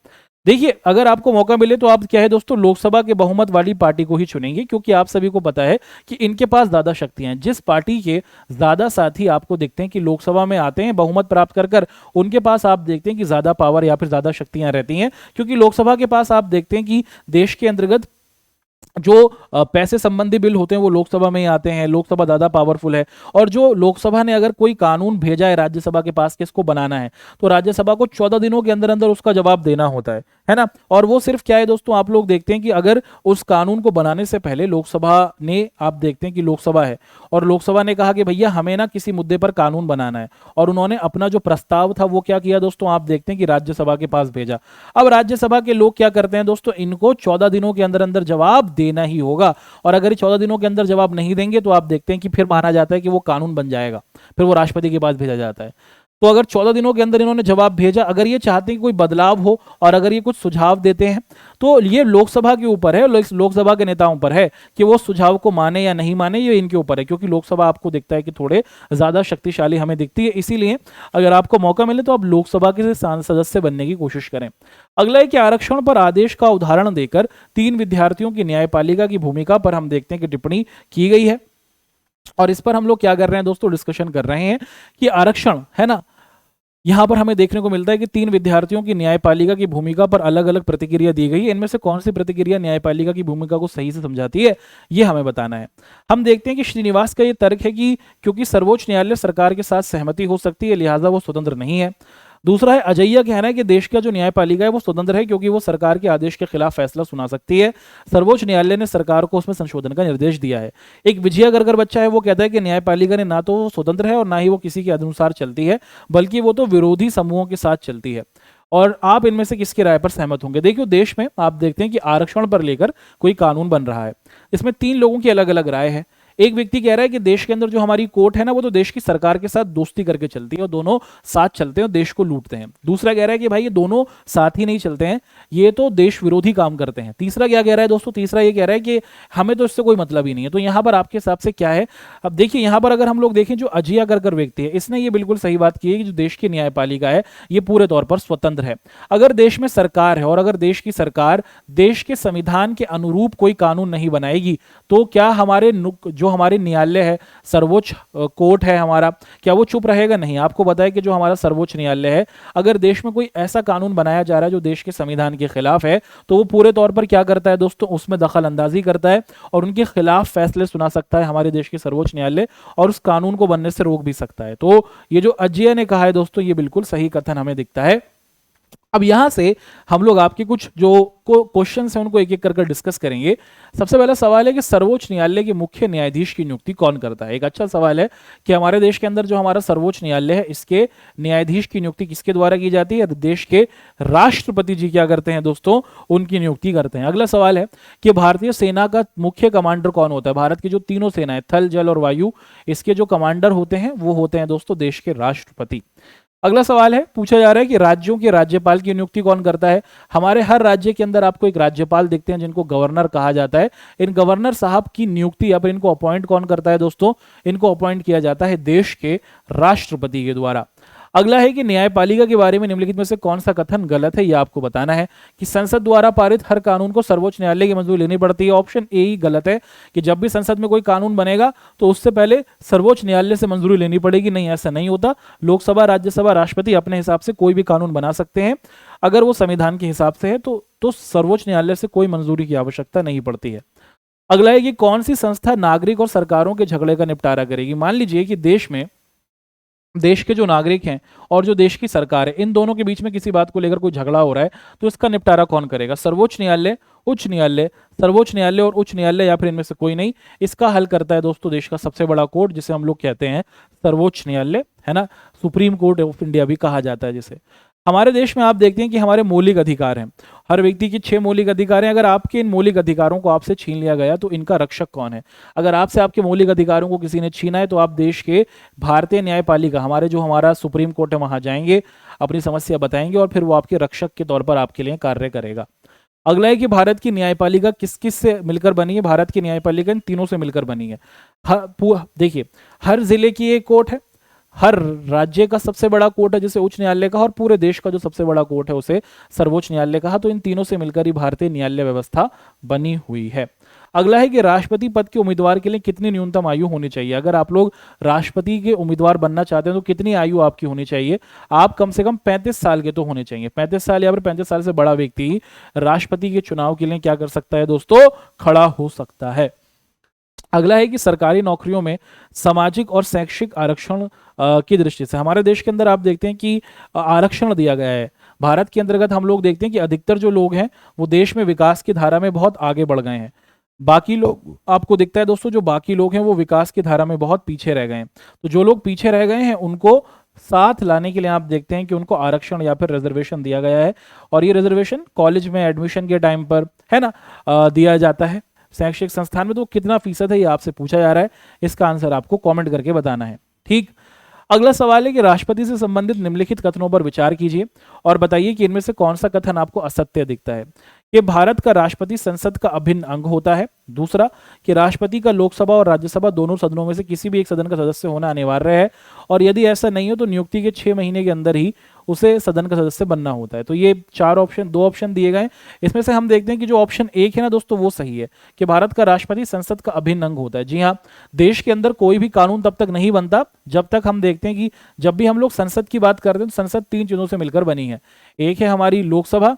देखिए, अगर आपको मौका मिले तो आप क्या है दोस्तों, लोकसभा के बहुमत वाली पार्टी को ही चुनेंगे, क्योंकि आप सभी को पता है कि इनके पास ज्यादा शक्तियां हैं। जिस पार्टी के ज्यादा साथी आपको देखते हैं कि लोकसभा में आते हैं बहुमत प्राप्त कर कर, उनके पास आप देखते हैं कि ज्यादा पावर या फिर ज्यादा शक्तियां रहती हैं, क्योंकि लोकसभा के पास आप देखते हैं कि देश के अंतर्गत जो पैसे संबंधी बिल होते हैं वो लोकसभा में ही आते हैं। लोकसभा ज्यादा पावरफुल है, और जो लोकसभा ने अगर कोई कानून भेजा है राज्यसभा के पास कि इसको बनाना है, तो राज्यसभा को 14 दिनों के अंदर अंदर उसका जवाब देना होता है ना। और वो सिर्फ क्या है दोस्तों, आप लोग देखते हैं कि अगर उस कानून को बनाने से पहले लोकसभा ने, आप देखते हैं कि लोकसभा है और लोकसभा ने कहा कि भैया हमें ना किसी मुद्दे पर कानून बनाना है, और उन्होंने अपना जो प्रस्ताव था वो क्या किया दोस्तों, आप देखते हैं कि राज्यसभा के पास भेजा। अब राज्यसभा के लोग क्या करते हैं दोस्तों, इनको 14 दिनों के अंदर अंदर जवाब देना ही होगा, और अगर 14 दिनों के अंदर जवाब नहीं देंगे तो आप देखते हैं कि फिर माना जाता है कि वो कानून बन जाएगा, फिर वो राष्ट्रपति के पास भेजा जाता है। तो अगर 14 दिनों के अंदर इन्होंने जवाब भेजा, अगर ये चाहते हैं कि कोई बदलाव हो और अगर ये कुछ सुझाव देते हैं, तो ये लोकसभा के ऊपर है, लोकसभा के नेताओं पर है कि वो सुझाव को माने या नहीं माने, ये इनके ऊपर है। क्योंकि लोकसभा आपको दिखता है कि थोड़े ज्यादा शक्तिशाली हमें दिखती है, इसीलिए अगर आपको मौका मिले तो आप लोकसभा के सदस्य बनने की कोशिश करें। अगला है कि आरक्षण पर आदेश का उदाहरण देकर 3 विद्यार्थियों की न्यायपालिका की भूमिका पर हम देखते हैं कि टिप्पणी की गई है। और इस पर हम लोग क्या कर रहे हैं दोस्तों, डिस्कशन कर रहे हैं कि आरक्षण है ना, यहां पर हमें देखने को मिलता है कि 3 विद्यार्थियों की न्यायपालिका की भूमिका पर अलग अलग प्रतिक्रिया दी गई है। इनमें से कौन सी प्रतिक्रिया न्यायपालिका की भूमिका को सही से समझाती है, ये हमें बताना है। हम देखते हैं कि श्रीनिवास का ये तर्क है कि क्योंकि सर्वोच्च न्यायालय सरकार के साथ सहमति हो सकती है, लिहाजा वो स्वतंत्र नहीं है। दूसरा है अजय्या कहना है कि देश का जो न्यायपालिका है वो स्वतंत्र है क्योंकि वो सरकार के आदेश के खिलाफ फैसला सुना सकती है। सर्वोच्च न्यायालय ने सरकार को उसमें संशोधन का निर्देश दिया है। एक विजया गर्गर बच्चा है, वो कहता है कि न्यायपालिका ने ना तो वो स्वतंत्र है और ना ही वो किसी के अनुसार चलती है, बल्कि वो तो विरोधी समूहों के साथ चलती है। और आप इनमें से किसकी राय पर सहमत होंगे? देखिए, देश में आप देखते हैं कि आरक्षण पर लेकर कोई कानून बन रहा है, इसमें 3 लोगों की अलग अलग राय है। एक व्यक्ति कह रहा है कि देश के अंदर जो हमारी कोर्ट है ना, वो तो देश की सरकार के साथ दोस्ती करके चलती है और दोनों साथ चलते हैं और देश को लूटते हैं। दूसरा कह रहा है कि भाई ये दोनों साथ ही नहीं चलते हैं, ये तो देश विरोधी काम करते हैं। तीसरा क्या कह रहा है दोस्तों? तीसरा ये कह रहा है कि हमें तो इससे कोई मतलब ही नहीं है। तो यहां पर आपके हिसाब से क्या है? अब देखिए, यहां पर अगर हम लोग देखें, जो अजय गर्गर व्यक्ति है, इसने ये बिल्कुल सही बात की है कि जो देश की न्यायपालिका है ये पूरे तौर पर स्वतंत्र है। अगर देश में सरकार है और अगर देश की सरकार देश के संविधान के अनुरूप कोई कानून नहीं बनाएगी, तो क्या हमारे जो हमारे न्यायालय है, सर्वोच्च कोर्ट है हमारा, क्या वो चुप रहेगा? नहीं। आपको बताया कि जो हमारा सर्वोच्च न्यायालय है, अगर देश में कोई ऐसा कानून बनाया जा रहा है जो देश के संविधान के खिलाफ है, तो वो पूरे तौर पर क्या करता है दोस्तों? उसमें दखल अंदाजी करता है और उनके खिलाफ फैसले सुना सकता है हमारे देश के सर्वोच्च न्यायालय, और उस कानून को बनने से रोक भी सकता है। तो ये जो अजय ने कहा है दोस्तों, ये बिल्कुल सही कथन हमें दिखता है। अब यहां से हम लोग आपके कुछ जो क्वेश्चन हैं उनको एक एक करके डिस्कस करेंगे। सबसे पहला सवाल है कि सर्वोच्च न्यायालय के मुख्य न्यायाधीश की नियुक्ति कौन करता है? एक अच्छा सवाल है कि हमारे देश के अंदर जो हमारा सर्वोच्च न्यायालय है, इसके न्यायाधीश की नियुक्ति किसके द्वारा की जाती है? देश के राष्ट्रपति जी क्या करते हैं दोस्तों? उनकी नियुक्ति करते हैं। अगला सवाल है कि भारतीय सेना का मुख्य कमांडर कौन होता है? भारत की जो तीनों सेनाएं, थल, जल और वायु, इसके जो कमांडर होते हैं वो होते हैं दोस्तों देश के राष्ट्रपति। अगला सवाल है, पूछा जा रहा है कि राज्यों के राज्यपाल की नियुक्ति कौन करता है? हमारे हर राज्य के अंदर आपको एक राज्यपाल दिखते हैं जिनको गवर्नर कहा जाता है। इन गवर्नर साहब की नियुक्ति या फिर इनको अपॉइंट कौन करता है दोस्तों? इनको अपॉइंट किया जाता है देश के राष्ट्रपति के द्वारा। अगला है कि न्यायपालिका के बारे में निम्नलिखित में से कौन सा कथन गलत है? यह आपको बताना है कि संसद द्वारा पारित हर कानून को सर्वोच्च न्यायालय की मंजूरी लेनी पड़ती है। ऑप्शन ए ही गलत है कि जब भी संसद में कोई कानून बनेगा तो उससे पहले सर्वोच्च न्यायालय से मंजूरी लेनी पड़ेगी। नहीं, ऐसा नहीं होता। लोकसभा, राज्यसभा, राष्ट्रपति अपने हिसाब से कोई भी कानून बना सकते हैं। अगर वो संविधान के हिसाब से है तो सर्वोच्च न्यायालय से कोई मंजूरी की आवश्यकता नहीं पड़ती है। अगला है कि कौन सी संस्था नागरिक और सरकारों के झगड़े का निपटारा करेगी? मान लीजिए कि देश के जो नागरिक हैं और जो देश की सरकार है, इन दोनों के बीच में किसी बात को लेकर कोई झगड़ा हो रहा है, तो इसका निपटारा कौन करेगा? सर्वोच्च न्यायालय, उच्च न्यायालय, सर्वोच्च न्यायालय और उच्च न्यायालय, या फिर इनमें से कोई नहीं? इसका हल करता है दोस्तों देश का सबसे बड़ा कोर्ट, जिसे हम लोग कहते हैं सर्वोच्च न्यायालय, है ना। सुप्रीम कोर्ट ऑफ इंडिया भी कहा जाता है जिसे। हमारे देश में आप देखते हैं कि हमारे मौलिक अधिकार हैं, हर व्यक्ति की 6 मौलिक अधिकार हैं। अगर आपके इन मौलिक अधिकारों को आपसे छीन लिया गया तो इनका रक्षक कौन है? अगर आपसे आपके मौलिक अधिकारों को किसी ने छीना है तो आप देश के भारतीय न्यायपालिका, हमारा सुप्रीम कोर्ट है, वहां जाएंगे, अपनी समस्या बताएंगे और फिर वो आपके रक्षक के तौर पर आपके लिए कार्य करेगा। अगला है कि भारत की न्यायपालिका किस किस से मिलकर बनी है? भारत की न्यायपालिका इन तीनों से मिलकर बनी है। देखिए, हर जिले की एक कोर्ट है, हर राज्य का सबसे बड़ा कोर्ट है जिसे उच्च न्यायालय कहा, और पूरे देश का जो सबसे बड़ा कोर्ट है उसे सर्वोच्च न्यायालय कहा। तो इन तीनों से मिलकर ही भारतीय न्यायालय व्यवस्था बनी हुई है। अगला है कि राष्ट्रपति पद के उम्मीदवार के लिए कितनी न्यूनतम आयु होनी चाहिए? अगर आप लोग राष्ट्रपति के उम्मीदवार बनना चाहते हैं तो कितनी आयु आपकी होनी चाहिए? आप कम से कम 35 साल के तो होने चाहिए। 35 साल या फिर 35 साल से बड़ा व्यक्ति राष्ट्रपति के चुनाव के लिए क्या कर सकता है दोस्तों? खड़ा हो सकता है। अगला है कि सरकारी नौकरियों में सामाजिक और शैक्षिक आरक्षण की दृष्टि से हमारे देश के अंदर आप देखते हैं कि आरक्षण दिया गया है। भारत के अंतर्गत हम लोग देखते हैं कि अधिकतर जो लोग हैं वो देश में विकास की धारा में बहुत आगे बढ़ गए हैं। बाकी लोग, आपको दिखता है दोस्तों, जो बाकी लोग हैं वो विकास की धारा में बहुत पीछे रह गए हैं। तो जो लोग पीछे रह गए हैं उनको साथ लाने के लिए आप देखते हैं कि उनको आरक्षण या फिर रिजर्वेशन दिया गया है, और ये रिजर्वेशन कॉलेज में एडमिशन के टाइम पर, है ना, दिया जाता है। शैक्षिक संस्थान में तो कितना फीसद है ये आपसे पूछा जा रहा है, इसका आंसर आपको कमेंट करके बताना है। ठीक। अगला सवाल है कि राष्ट्रपति से संबंधित निम्नलिखित कथनों पर विचार कीजिए और बताइए कि इनमें से कौन सा कथन आपको असत्य दिखता है। कि भारत का राष्ट्रपति संसद का अभिन्न अंग होता है। दूसरा, कि राष्ट्रपति का लोकसभा और राज्यसभा दोनों सदनों में से किसी भी एक सदन का सदस्य होना अनिवार्य है, और यदि ऐसा नहीं हो तो नियुक्ति के 6 महीने के अंदर ही उसे सदन का सदस्य बनना होता है। तो ये 4 ऑप्शन, 2 ऑप्शन दिए गए। इसमें से हम देखते हैं कि जो ऑप्शन 1 है ना दोस्तों, वो सही है कि भारत का राष्ट्रपति संसद का अभिन्न अंग होता है। जी हाँ, देश के अंदर कोई भी कानून तब तक नहीं बनता जब तक हम देखते हैं कि जब भी हम लोग संसद की बात करते हैं तो संसद 3 चीजों से मिलकर बनी है। एक है हमारी लोकसभा,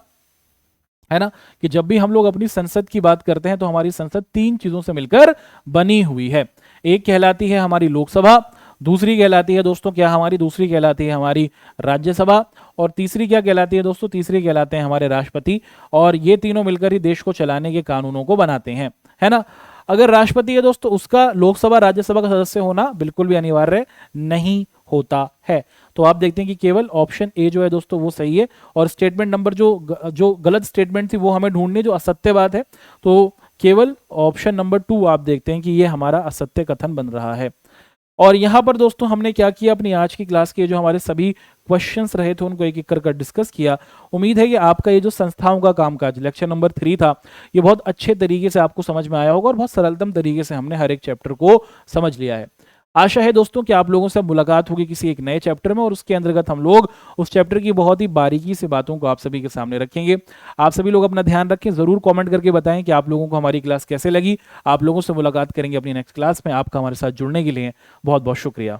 है ना, कि जब भी हम लोग अपनी संसद की बात करते हैं तो हमारी संसद 3 चीजों से मिलकर बनी हुई है। एक कहलाती है हमारी लोकसभा, दूसरी कहलाती है दोस्तों क्या हमारी, दूसरी कहलाती है हमारी राज्यसभा, और तीसरी क्या कहलाती है दोस्तों, तीसरी कहलाते हैं हमारे राष्ट्रपति। और ये तीनों मिलकर ही देश को चलाने के कानूनों को बनाते हैं, है ना। अगर राष्ट्रपति है दोस्तों, उसका लोकसभा राज्यसभा का सदस्य होना बिल्कुल भी अनिवार्य नहीं होता है। तो आप देखते हैं कि केवल ऑप्शन ए जो है दोस्तों वो सही है, और स्टेटमेंट नंबर जो गलत स्टेटमेंट थी वो हमें ढूंढनी, जो असत्य बात है। तो केवल ऑप्शन नंबर 2 आप देखते हैं कि ये हमारा असत्य कथन बन रहा है। और यहाँ पर दोस्तों हमने क्या किया, अपनी आज की क्लास के जो हमारे सभी क्वेश्चंस रहे थे उनको एक एक कर डिस्कस किया। उम्मीद है कि आपका ये जो संस्थाओं का कामकाज लेक्चर नंबर 3 था, ये बहुत अच्छे तरीके से आपको समझ में आया होगा और बहुत सरलतम तरीके से हमने हर एक चैप्टर को समझ लिया है। आशा है दोस्तों कि आप लोगों से मुलाकात होगी किसी एक नए चैप्टर में, और उसके अंतर्गत हम लोग उस चैप्टर की बहुत ही बारीकी से बातों को आप सभी के सामने रखेंगे। आप सभी लोग अपना ध्यान रखें, जरूर कमेंट करके बताएं कि आप लोगों को हमारी क्लास कैसे लगी। आप लोगों से मुलाकात करेंगे अपनी नेक्स्ट क्लास में। आपका हमारे साथ जुड़ने के लिए बहुत बहुत शुक्रिया।